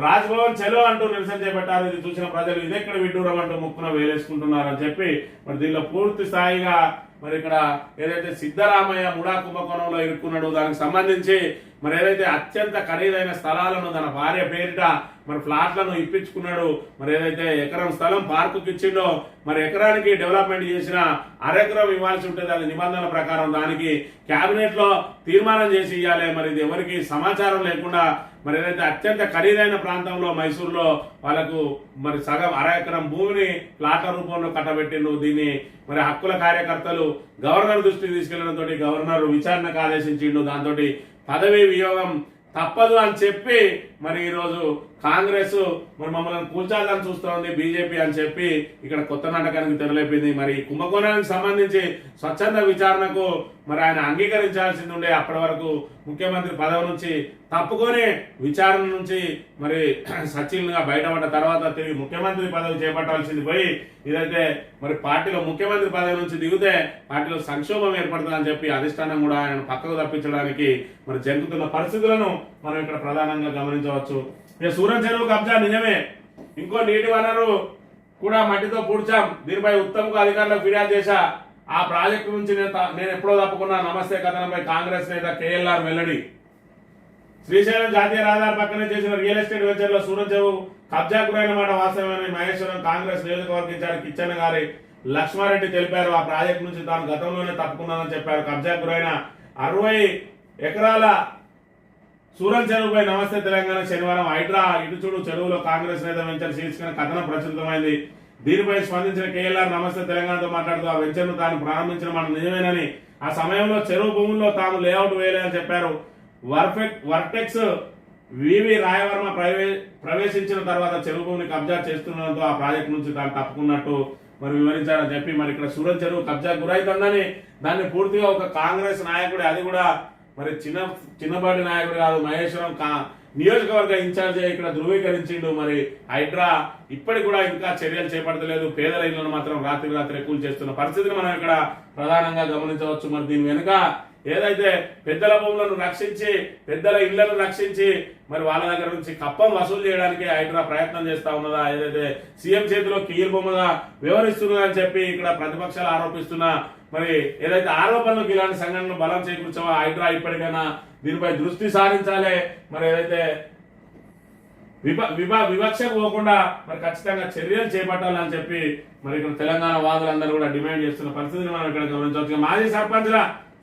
రాజ్భవన్ చెలో అంటూ నిరసన చేపట్టారు. ఇది చూసిన ప్రజలు ఇదెక్కడ విడ్డూరం అంటూ ముక్కున వేలేసుకుంటున్నారు అని చెప్పి మరి దీనిలో పూర్తి స్థాయిగా మరి ఇక్కడ ఏదైతే సిద్ధరామయ్య ముడా కుంభకోణంలో ఇరుక్కున్నాడో దానికి సంబంధించి మరి ఏదైతే అత్యంత ఖరీదైన స్థలాలను తన భార్య పేరిట మరి ఫ్లాట్లను ఇప్పించుకున్నాడు. మరి ఏదైతే ఎకరం స్థలం పార్కుకి ఇచ్చిండో మరి ఎకరానికి డెవలప్మెంట్ చేసిన అరెకరం ఇవ్వాల్సి ఉంటుంది. అది నిబంధనల ప్రకారం దానికి కేబినెట్ లో తీర్మానం చేసి ఇవ్వాలి. మరి ఇది ఎవరికి సమాచారం లేకుండా మరి ఏదైతే అత్యంత ఖరీదైన ప్రాంతంలో మైసూరులో వాళ్ళకు మరి సగం ఎకరం భూమిని ప్లాట్ల రూపంలో కట్టబెట్టిండు. దీన్ని మరి హక్కుల కార్యకర్తలు గవర్నర్ దృష్టికి తీసుకెళ్లడంతో గవర్నర్ విచారణకు ఆదేశించిండు. దాంతో పదవీ వియోగం తప్పదు అని చెప్పి మరి ఈరోజు కాంగ్రెస్ మరి మమ్మల్ని కూల్చాలని చూస్తోంది బీజేపీ అని చెప్పి ఇక్కడ కొత్త నాటకానికి తెరలేపింది. మరి కుంభకోణానికి సంబంధించి స్వచ్ఛంద విచారణకు మరి ఆయన అంగీకరించాల్సింది ఉండే. అప్పటి వరకు ముఖ్యమంత్రి పదవి నుంచి తప్పుకొని విచారణ నుంచి మరి సచిన్గా బయటపడ్డ తర్వాత తిరిగి ముఖ్యమంత్రి పదవి చేపట్టాల్సింది పోయి ఇదైతే మరి పార్టీలో ముఖ్యమంత్రి పదవి నుంచి దిగితే పార్టీలో సంక్షోభం ఏర్పడుతుందని చెప్పి అధిష్టానం కూడా ఆయన పక్కకు తప్పించడానికి మరి జరుగుతున్న పరిస్థితులను మనం ఇక్కడ ప్రధానంగా గమనించవచ్చు. ఇక సూరన్ చెరువు కబ్జా నిజమే, ఇంకో నీటి వనరు కూడా మట్టితో పూడ్చాం. దీనిపై ఉత్తమ్కు అధికారులకు ఫిర్యాదు చేశా. ఆ ప్రాజెక్టు నుంచి నేను ఎప్పుడో తప్పుకున్నా. నమస్తే కథనంపై కాంగ్రెస్ నేత కేఎల్ఆర్ వెల్లడి. శ్రీశైలం జాతీయ రహదారి పక్కనే చేసిన రియల్ ఎస్టేట్ వెంచర్ లో సూరన్ చెరువు కబ్జా గురైన మాట వాస్తవమని మహేశ్వరం కాంగ్రెస్ నియోజకవర్గ ఇన్ఛార్జ్ కిచ్చన్న గారి లక్ష్మారెడ్డి తెలిపారు. ఆ ప్రాజెక్టు నుంచి తాను గతంలోనే తప్పుకున్నానని చెప్పారు. కబ్జా గురైన 60 ఎకరాల సూరన్ చెరువుపై నమస్తే తెలంగాణ శనివారం హైడ్రా ఇటుచూడు చెరువులో కాంగ్రెస్ నేత వెంచర్ శీర్షికన కథనం ప్రచురితమైంది. దీనిపై స్పందించిన కేఎల్ఆర్ నమస్తే తెలంగాణతో మాట్లాడుతూ ఆ వెంచర్ ను తాను ప్రారంభించిన మాట నిజమేనని, ఆ సమయంలో చెరువు భూముల్లో తాము లేఅవుట్ వేయలేదని చెప్పారు. వర్టెక్స్ వివి రాయవర్మ ప్రవేశించిన తర్వాత చెరువు భూమిని కబ్జా చేస్తుండడంతో ఆ ప్రాజెక్టు నుంచి తాను తప్పుకున్నట్టు మరి వివరించారని చెప్పి మరి ఇక్కడ సూరన్ చెరువు కబ్జా గురైతుందని దాన్ని పూర్తిగా ఒక కాంగ్రెస్ నాయకుడు, అది కూడా మరి చిన్నపాటి నాయకుడు కాదు, మహేశ్వరం నియోజకవర్గ ఇన్ఛార్జ్ ఇక్కడ ధృవీకరించిండు. మరి హైడ్రా ఇప్పటికి కూడా ఇంకా చర్యలు చేపడతలేదు. పేదల ఇళ్లను మాత్రం రాత్రి కూల్ చేస్తున్న పరిస్థితిని మనం ఇక్కడ ప్రధానంగా గమనించవచ్చు. మరి దీని వెనుక ఏదైతే పెద్దల భూములను రక్షించి పెద్దల ఇళ్లను రక్షించి మరి వాళ్ళ దగ్గర నుంచి కప్పం వసూలు చేయడానికి హైడ్రా ప్రయత్నం చేస్తా ఉన్నదా, ఏదైతే సీఎం చేతిలో కీలు బొమ్మగా వ్యవహరిస్తున్నదా అని చెప్పి ఇక్కడ ప్రతిపక్షాలు ఆరోపిస్తున్నా మరి ఏదైతే ఆరోపణలకు ఇలాంటి సంఘటనలు బలం చేకూర్చావో హైడ్రా ఇప్పటికైనా దీనిపై దృష్టి సారించాలి. మరి ఏదైతే వివక్షకు పోకుండా మరి ఖచ్చితంగా చర్యలు చేపట్టాలని చెప్పి మరి ఇక్కడ తెలంగాణ వాదులందరూ కూడా డిమాండ్ చేస్తున్న పరిస్థితిని మనం ఇక్కడ గమనించవచ్చు. మాజీ సర్పంచ్ల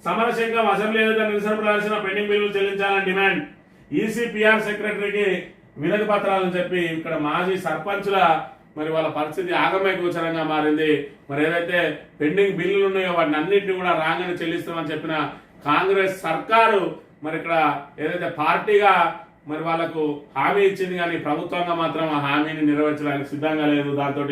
సమరశంఖం అసెంబ్లీ ఏదైతే నిరసన ప్రదర్శన పెండింగ్ బిల్లులు చెల్లించాలని డిమాండ్, ఈసీ పిఆర్ సెక్రటరీకి వినతి పత్రాలని చెప్పి ఇక్కడ మాజీ సర్పంచ్ల మరి వాళ్ళ పరిస్థితి ఆగమయ గోచరంగా మారింది. మరి ఏదైతే పెండింగ్ బిల్లులు ఉన్నాయో వాటిని అన్నింటినీ కూడా రాగానే చెల్లిస్తామని చెప్పిన కాంగ్రెస్ సర్కారు మరి ఇక్కడ ఏదైతే పార్టీగా మరి వాళ్ళకు హామీ ఇచ్చింది కానీ ప్రభుత్వంగా మాత్రం ఆ హామీని నెరవేర్చడానికి సిద్ధంగా లేదు. దాంతో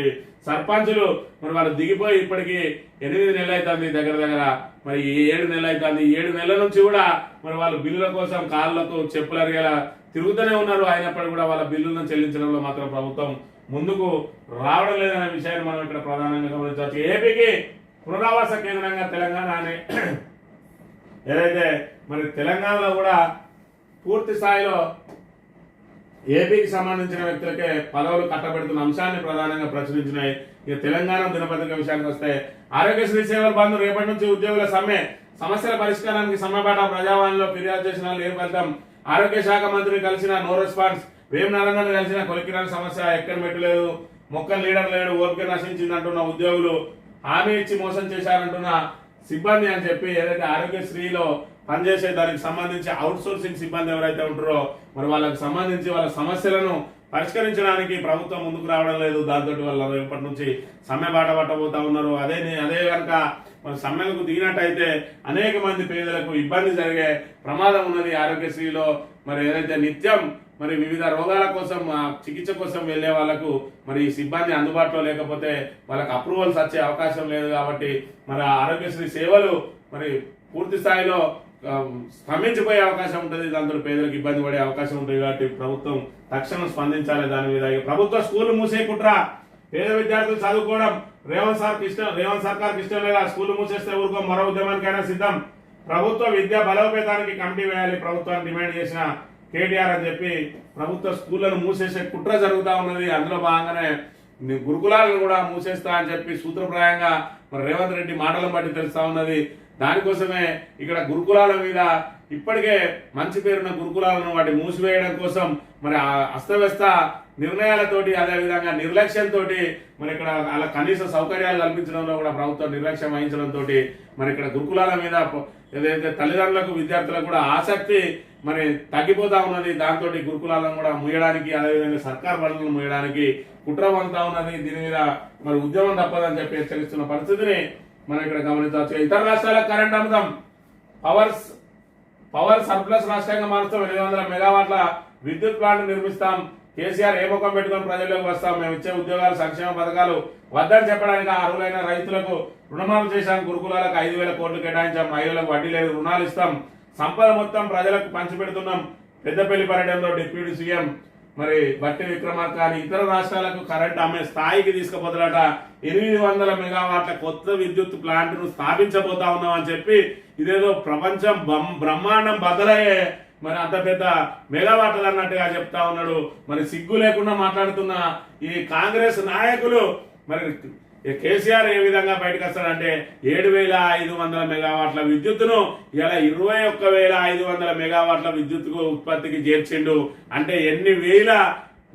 సర్పంచులు మరి వాళ్ళు దిగిపోయి ఇప్పటికి 8 నెలలు అవుతుంది, దగ్గర మరి 7 నెలలు అవుతుంది. 7 నెలల నుంచి కూడా మరి వాళ్ళు బిల్లుల కోసం కాళ్ళకు చెప్పులు అరిగేలా తిరుగుతూనే ఉన్నారు. అయినప్పటికీ కూడా వాళ్ళ బిల్లులను చెల్లించడంలో మాత్రం ప్రభుత్వం ముందుకు రావడం లేదనే విషయాన్ని మనం ఇక్కడ ప్రధానంగా గమనించవచ్చు. ఏపీకి పునరావాస కేంద్రంగా తెలంగాణ అనే ఏదైతే మరి తెలంగాణలో కూడా పూర్తి స్థాయిలో ఏపీకి సంబంధించిన వ్యక్తులకే పదవులు కట్టబెడుతున్న అంశాన్ని ప్రధానంగా ప్రచురించినాయి. ఇక తెలంగాణ దినపత్రిక విషయానికి వస్తే ఆరోగ్యశ్రీ సేవల బంద్, రేపటి నుంచి ఉద్యోగుల సమ్మె, సమస్యల పరిష్కారానికి సమ్మెబాట, ప్రజావాణిలో ఫిర్యాదు చేసిన ఏ ఫలితం, ఆరోగ్య శాఖ మంత్రిని కలిసిన నో రెస్పాన్స్, వేమనారాయణను కలిసిన కొలికిరాని సమస్య ఎక్కడ పెట్టలేదు. మొక్క లీడర్ లేడు, ఓపిక నశించింది అంటున్న ఉద్యోగులు, హామీ ఇచ్చి మోసం చేశారంటున్న సిబ్బంది అని చెప్పి ఏదైతే ఆరోగ్యశ్రీలో పనిచేసే దానికి సంబంధించి అవుట్ సోర్సింగ్ సిబ్బంది ఎవరైతే ఉంటారో మరి వాళ్ళకి సంబంధించి వాళ్ళ సమస్యలను పరిష్కరించడానికి ప్రభుత్వం ముందుకు రావడం లేదు. దాంతో వాళ్ళు రేపటి నుంచి సమ్మె బాట పట్టబోతా ఉన్నారు. అదే కనుక మరి సమ్మెలకు దిగినట్టయితే అనేక మంది పేదలకు ఇబ్బంది జరిగే ప్రమాదం ఉన్నది. ఆరోగ్యశ్రీలో మరి ఏదైతే నిత్యం మరి వివిధ రోగాల కోసం చికిత్స కోసం వెళ్లే వాళ్ళకు మరి ఈ సిబ్బంది అందుబాటులో లేకపోతే వాళ్ళకి అప్రూవల్స్ వచ్చే అవకాశం లేదు. కాబట్టి మరి ఆరోగ్యశ్రీ సేవలు మరి పూర్తి స్థాయిలో స్తంభించిపోయే అవకాశం ఉంటుంది. దాంతో పేదలకు ఇబ్బంది పడే అవకాశం ఉంటుంది. కాబట్టి ప్రభుత్వం తక్షణం స్పందించాలి దాని మీద. ప్రభుత్వ స్కూళ్లు మూసే కుట్ర, పేద విద్యార్థులు చదువుకోవడం రేవంత్ సర్కార్కి ఇష్టం లేదా? స్కూళ్లు మూసేస్తే ఊరుకో, మరో ఉద్యమానికైనా సిద్ధం. ప్రభుత్వ విద్యా బలోపేతానికి కమిటీ వేయాలి ప్రభుత్వాన్ని డిమాండ్ చేసిన కేటీఆర్ అని చెప్పి ప్రభుత్వ స్కూళ్లను మూసేసే కుట్ర జరుగుతూ ఉన్నది. అందులో భాగంగానే గురుకులాలను కూడా మూసేస్తా అని చెప్పి సూత్రప్రాయంగా మరి రేవంత్ రెడ్డి మాటలను బట్టి తెలుస్తా ఉన్నది. దానికోసమే ఇక్కడ గురుకులాల మీద ఇప్పటికే మంచి పేరున్న గురుకులాలను వాటి మూసివేయడం కోసం మరి అస్తవ్యస్త నిర్ణయాలతోటి అదేవిధంగా నిర్లక్ష్యంతో మరి ఇక్కడ అలా కనీస సౌకర్యాలు కల్పించడంలో కూడా ప్రభుత్వం నిర్లక్ష్యం వహించడంతో మరి ఇక్కడ గురుకులాల మీద ఏదైతే తల్లిదండ్రులకు విద్యార్థులకు కూడా ఆసక్తి మరి తగ్గిపోతా ఉన్నది. దాంతో గురుకులాలను కూడా ముయ్యడానికి అదేవిధంగా సర్కార్ బడులను ముయ్యడానికి కుట్ర పొందుతా ఉన్నది. దీని మీద మరి ఉద్యమం తప్పదని చెప్పి హెచ్చరిస్తున్న పరిస్థితిని మనం ఇక్కడ గమనించవచ్చు. ఇతర రాష్ట్రాలకు కరెంట్ అమ్ముదాం, పవర్ సర్ప్లస్ రాష్ట్రంగా మారుస్తాం, 800 మెగావాట్ల విద్యుత్ ప్లాంట్ నిర్మిస్తాం. కేసీఆర్ ఏ ముఖం పెట్టుకొని ప్రజల్లోకి వస్తాం, మేము ఇచ్చే ఉద్యోగాలు సంక్షేమ పథకాలు వద్దని చెప్పడానికి అర్హులైన రైతులకు రుణమాఫీ చేశాం, గురుకులాలకు 5,000 కోట్లు కేటాయించాం, మహిళలకు వడ్డీ లేదు రుణాలు ఇస్తాం, సంపద మొత్తం ప్రజలకు పంచిపెడుతున్నాం. పెద్దపల్లి పర్యటనలో డిప్యూటీ సీఎం మరి బట్టి విక్రమార్క అని ఇతర రాష్ట్రాలకు కరెంట్ అమ్మే స్థాయికి తీసుకుపోతారట. 800 మెగావాట్ల కొత్త విద్యుత్ ప్లాంట్ ను స్థాపించబోతా ఉన్నాం అని చెప్పి ఇదేదో ప్రపంచం బ్రహ్మాండం బదలయ్యే మరి అంత పెద్ద మెగావాట్లు అన్నట్టుగా చెప్తా ఉన్నాడు. మరి సిగ్గు లేకుండా మాట్లాడుతున్న ఈ కాంగ్రెస్ నాయకులు మరి కేసీఆర్ ఏ విధంగా బయటకు వస్తాడంటే 7,500 మెగావాట్ల విద్యుత్తును ఇలా 21,500 మెగావాట్ల విద్యుత్తుకు ఉత్పత్తికి చేర్చిండు. అంటే ఎన్ని వేల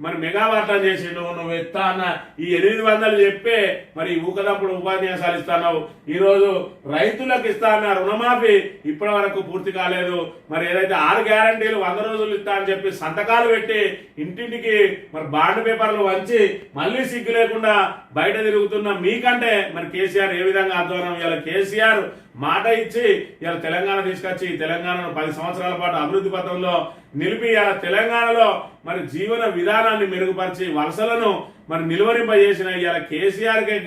మరి మెగావాట్లను చేసిండు. నువ్వు ఎత్తా అన్న ఈ 800 చెప్పే మరి ఊకదప్పుడు ఉపన్యాసాలు ఇస్తావు. ఈ రోజు రైతులకు ఇస్తా అన్న రుణమాఫీ ఇప్పటి వరకు పూర్తి కాలేదు. మరి ఏదైతే 6 గ్యారంటీలు 100 రోజులు ఇస్తా అని చెప్పి సంతకాలు పెట్టి ఇంటింటికి మరి బాండ్ పేపర్లు వంచి మళ్ళీ సిగ్గు లేకుండా బయట తిరుగుతున్న మీకంటే మరి కేసీఆర్ ఏ విధంగా ఆధ్వర్యం. ఇలా కేసీఆర్ మాట ఇచ్చి ఇలా తెలంగాణ తీసుకొచ్చి తెలంగాణను 10 సంవత్సరాల పాటు అభివృద్ధి పథంలో నిలిపి ఇలా తెలంగాణలో మరి జీవన విధానాన్ని మెరుగుపరిచి వలసలను మరి నిలువరింపజేసిన ఇలా కేసీఆర్కి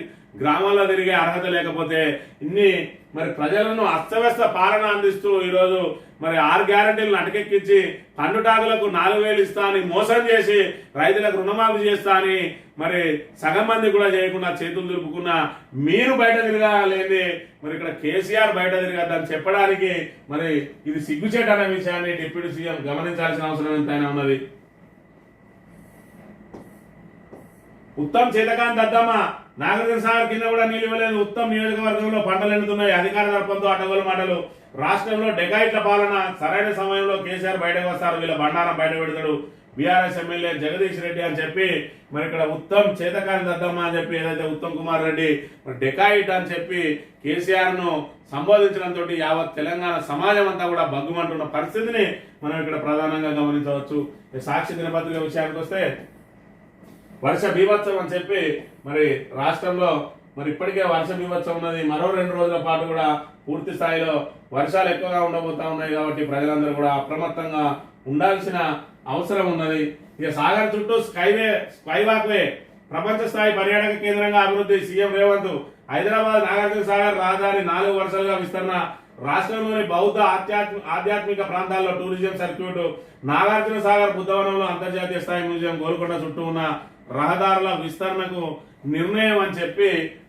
గ్రామాల్లో తిరిగే అర్హత లేకపోతే ఇన్ని మరి ప్రజలను అస్తవ్యస్త పాలన అందిస్తూ ఈరోజు మరి 6 గ్యారంటీలను అటకెక్కించి పండుటాకులకు 4,000 ఇస్తా అని మోసం చేసి రైతులకు రుణమాఫీ చేస్తా అని మరి సగం మంది కూడా చేయకుండా చేతులు దులుపుకున్న మీరు బయట తిరగాలేని మరి ఇక్కడ కేసీఆర్ బయట తిరగద్దని చెప్పడానికి మరి ఇది సిగ్గుచేట అనే విషయాన్ని డిప్యూటీ సీఎం గమనించాల్సిన అవసరం ఎంతైనా ఉన్నది. ఉత్తమ్ చేతకాంత్ దద్దమ్మ నాగార్జున సాగర్ కింద కూడా నీళ్ళు ఇవ్వలేదు. ఉత్తమ్ నియోజకవర్గంలో పంటలు ఎండుతున్నాయి. అధికార దర్పంతో అటగోలు మాటలు. రాష్ట్రంలో డెకాయిట్ల పాలన. సరైన సమయంలో కేసీఆర్ బయటకు వస్తారు, వీళ్ళ బండారం బయట పెడతాడు. బీఆర్ఎస్ ఎమ్మెల్యే జగదీష్ రెడ్డి అని చెప్పి మరి ఇక్కడ ఉత్తమ్ చేతకాంత్ దద్దమ్మ అని చెప్పి ఏదైతే ఉత్తమ్ కుమార్ రెడ్డి మరి డెకాయిట్ అని చెప్పి కేసీఆర్ ను సంబోధించడంతో యావత్ తెలంగాణ సమాజం అంతా కూడా బగ్గుమంటున్న పరిస్థితిని మనం ఇక్కడ ప్రధానంగా గమనించవచ్చు. సాక్షి దినపత్రిక విషయానికి వస్తే వర్ష బీభత్సం అని చెప్పి మరి రాష్ట్రంలో మరి ఇప్పటికే వర్ష బీభత్సం ఉన్నది. మరో 2 రోజుల పాటు కూడా పూర్తి స్థాయిలో వర్షాలు ఎక్కువగా ఉండబోతా ఉన్నాయి. కాబట్టి ప్రజలందరూ కూడా అప్రమత్తంగా ఉండాల్సిన అవసరం ఉన్నది. ఇక సాగర్ చుట్టూ స్కై వాక్వే ప్రపంచ స్థాయి పర్యాటక కేంద్రంగా అభివృద్ధి. సీఎం రేవంత్. హైదరాబాద్ నాగార్జున సాగర్ రహదారి 4 వరుసలుగా విస్తరణ. రాష్ట్రంలోని బౌద్ధ ఆధ్యాత్మిక ప్రాంతాల్లో టూరిజం సర్క్యూట్. నాగార్జున సాగర్ బుద్ధవనంలో అంతర్జాతీయ స్థాయి మ్యూజియం. గోల్కొండ చుట్టూ ఉన్న రహదారుల విస్తరణకు నిర్ణయం అని చెప్పి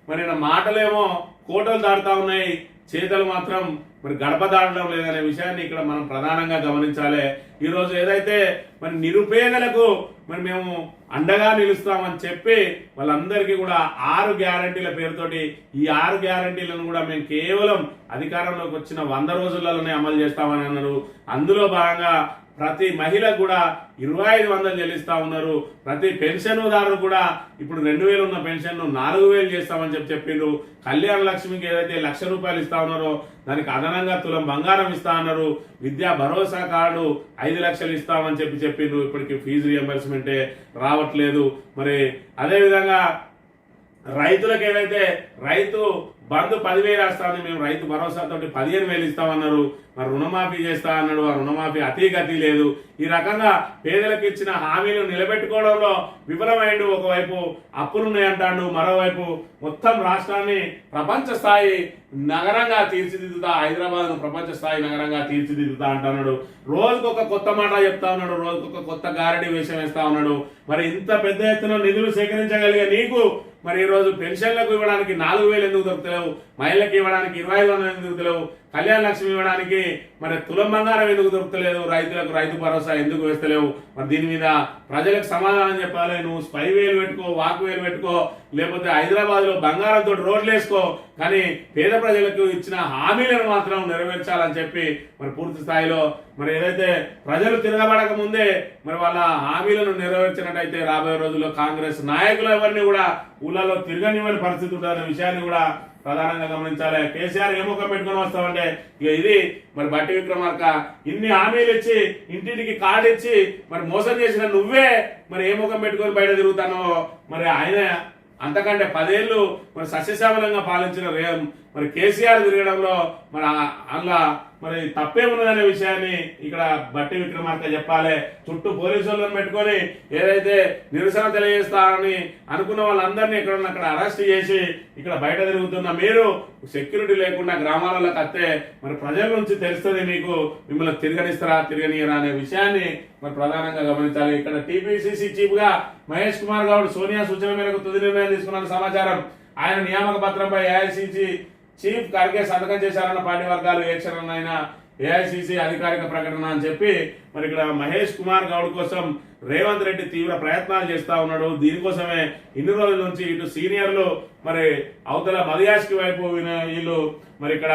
మరి మాటలేమో కోటలు దాటుతా ఉన్నాయి, చేతలు మాత్రం మరి గడప దాటడం లేదనే విషయాన్ని ఇక్కడ మనం ప్రధానంగా గమనించాలి. ఈరోజు ఏదైతే మరి నిరుపేదలకు మరి మేము అండగా నిలుస్తామని చెప్పి వాళ్ళందరికీ కూడా 6 గ్యారంటీల పేరుతోటి ఈ 6 గ్యారంటీలను కూడా మేము కేవలం అధికారంలోకి వచ్చిన 100 రోజులలోనే అమలు చేస్తామని అన్నారు. అందులో భాగంగా ప్రతి మహిళకు కూడా 2500 చెల్లిస్తా ఉన్నారు. ప్రతి పెన్షన్దారు కూడా ఇప్పుడు 2000 ఉన్న పెన్షన్ 4000 చేస్తామని చెప్పిండ్రు. కళ్యాణ లక్ష్మికి ఏదైతే ₹1,00,000 ఇస్తా ఉన్నారో దానికి అదనంగా తులం బంగారం ఇస్తా అన్నారు. విద్యా భరోసా కార్డు 5 లక్షలు ఇస్తామని చెప్పిండ్రు. ఇప్పటికి ఫీజు రియంబర్స్మెంటే రావట్లేదు. మరి అదేవిధంగా రైతులకు ఏదైతే రైతు బంధు 10,000 వేస్తామని మేము రైతు భరోసాతో 15,000 ఇస్తామన్నారు. మరి రుణమాఫీ చేస్తా అన్నాడు. ఆ రుణమాఫీ అతి లేదు. ఈ రకంగా పేదలకు ఇచ్చిన హామీలు నిలబెట్టుకోవడంలో విఫలమైండు. ఒకవైపు అప్పులున్నాయంటాడు, మరోవైపు మొత్తం రాష్ట్రాన్ని ప్రపంచ స్థాయి నగరంగా తీర్చిదిద్దుతా, హైదరాబాద్ను ప్రపంచ స్థాయి నగరంగా తీర్చిదిద్దుతా అంటున్నాడు. రోజుకొక కొత్త మాట చెప్తా ఉన్నాడు, రోజుకొక కొత్త గారడి వేషం వేస్తా ఉన్నాడు. మరి ఇంత పెద్ద ఎత్తున నిధులు సేకరించగలిగే నీకు మరి ఈరోజు పెన్షన్లకు ఇవ్వడానికి 4,000 ఎందుకు దొరుకుతలేవు, మహిళలకు ఇవ్వడానికి 2500 ఎందుకు దొరుకుతలేవు, కళ్యాణ లక్ష్మి ఇవ్వడానికి మరి తులం బంగారం ఎందుకు దొరుకుతలేదు, రైతులకు రైతు భరోసా ఎందుకు వేస్తలేవు? మరి దీని మీద ప్రజలకు సమాధానం చెప్పాలి. నువ్వు స్పై వేలు పెట్టుకో, వాక్ వేలు పెట్టుకో, లేకపోతే హైదరాబాద్ లో బంగారంతో రోడ్లు వేసుకో, కానీ పేద ప్రజలకు ఇచ్చిన హామీలను మాత్రం నెరవేర్చాలని చెప్పి మరి పూర్తి స్థాయిలో మరి ఏదైతే ప్రజలు తిరగబడక ముందే మరి వాళ్ళ హామీలను నెరవేర్చినట్టయితే రాబోయే రోజుల్లో కాంగ్రెస్ నాయకులు ఎవరిని కూడా ఊళ్ళలో తిరగనివ్వని పరిస్థితి ఉంటుందనే విషయాన్ని కూడా ప్రధానంగా గమనించాలి. కేసీఆర్ ఏ ముఖం పెట్టుకుని వస్తామంటే ఇక ఇది మరి బట్టి విక్రమార్క ఇన్ని హామీలు ఇచ్చి ఇంటింటికి కార్డు ఇచ్చి మరి మోసం చేసిన నువ్వే మరి ఏ ముఖం పెట్టుకొని బయట తిరుగుతానో, మరి ఆయన అంతకంటే 10 ఏళ్ళు మరి సస్యశ్యామలంగా పాలించిన మరి కేసీఆర్ తిరగడంలో మరి అందులో మరి తప్పేమున్నదనే విషయాన్ని ఇక్కడ బట్టి విక్రమార్క చెప్పాలి. చుట్టూ పోలీసు వాళ్ళని పెట్టుకొని ఏదైతే నిరసన తెలియజేస్తారని అనుకున్న వాళ్ళందరినీ ఎక్కడున్న అక్కడ అరెస్ట్ చేసి ఇక్కడ బయట తిరుగుతున్న మీరు సెక్యూరిటీ లేకుండా గ్రామాలకు వస్తే మరి ప్రజల నుంచి తెలుస్తుంది మీకు మిమ్మల్ని తిరగనియరా అనే విషయాన్ని మరి ప్రధానంగా గమనించాలి. ఇక్కడ టీపీసీసీ చీఫ్ గా మహేష్ కుమార్ గౌడ్ సోనియా సూచన మేరకు తుది నిర్ణయం తీసుకున్న సమాచారం. ఆయన నియామక పత్రంపై ఏఐసీసీ చీఫ్ ఖర్గే సంతకం చేశారన్న పార్టీ వర్గాలు ఏ క్షణంలో ఏఐసీసీ అధికారిక ప్రకటన అని చెప్పి మరి ఇక్కడ మహేష్ కుమార్ గౌడ్ కోసం రేవంత్ రెడ్డి తీవ్ర ప్రయత్నాలు చేస్తా ఉన్నాడు. దీనికోసమే ఇన్ని రోజుల నుంచి ఇటు సీనియర్లు మరి అవతల మదియాష్కి వైపు వీళ్ళు మరి ఇక్కడ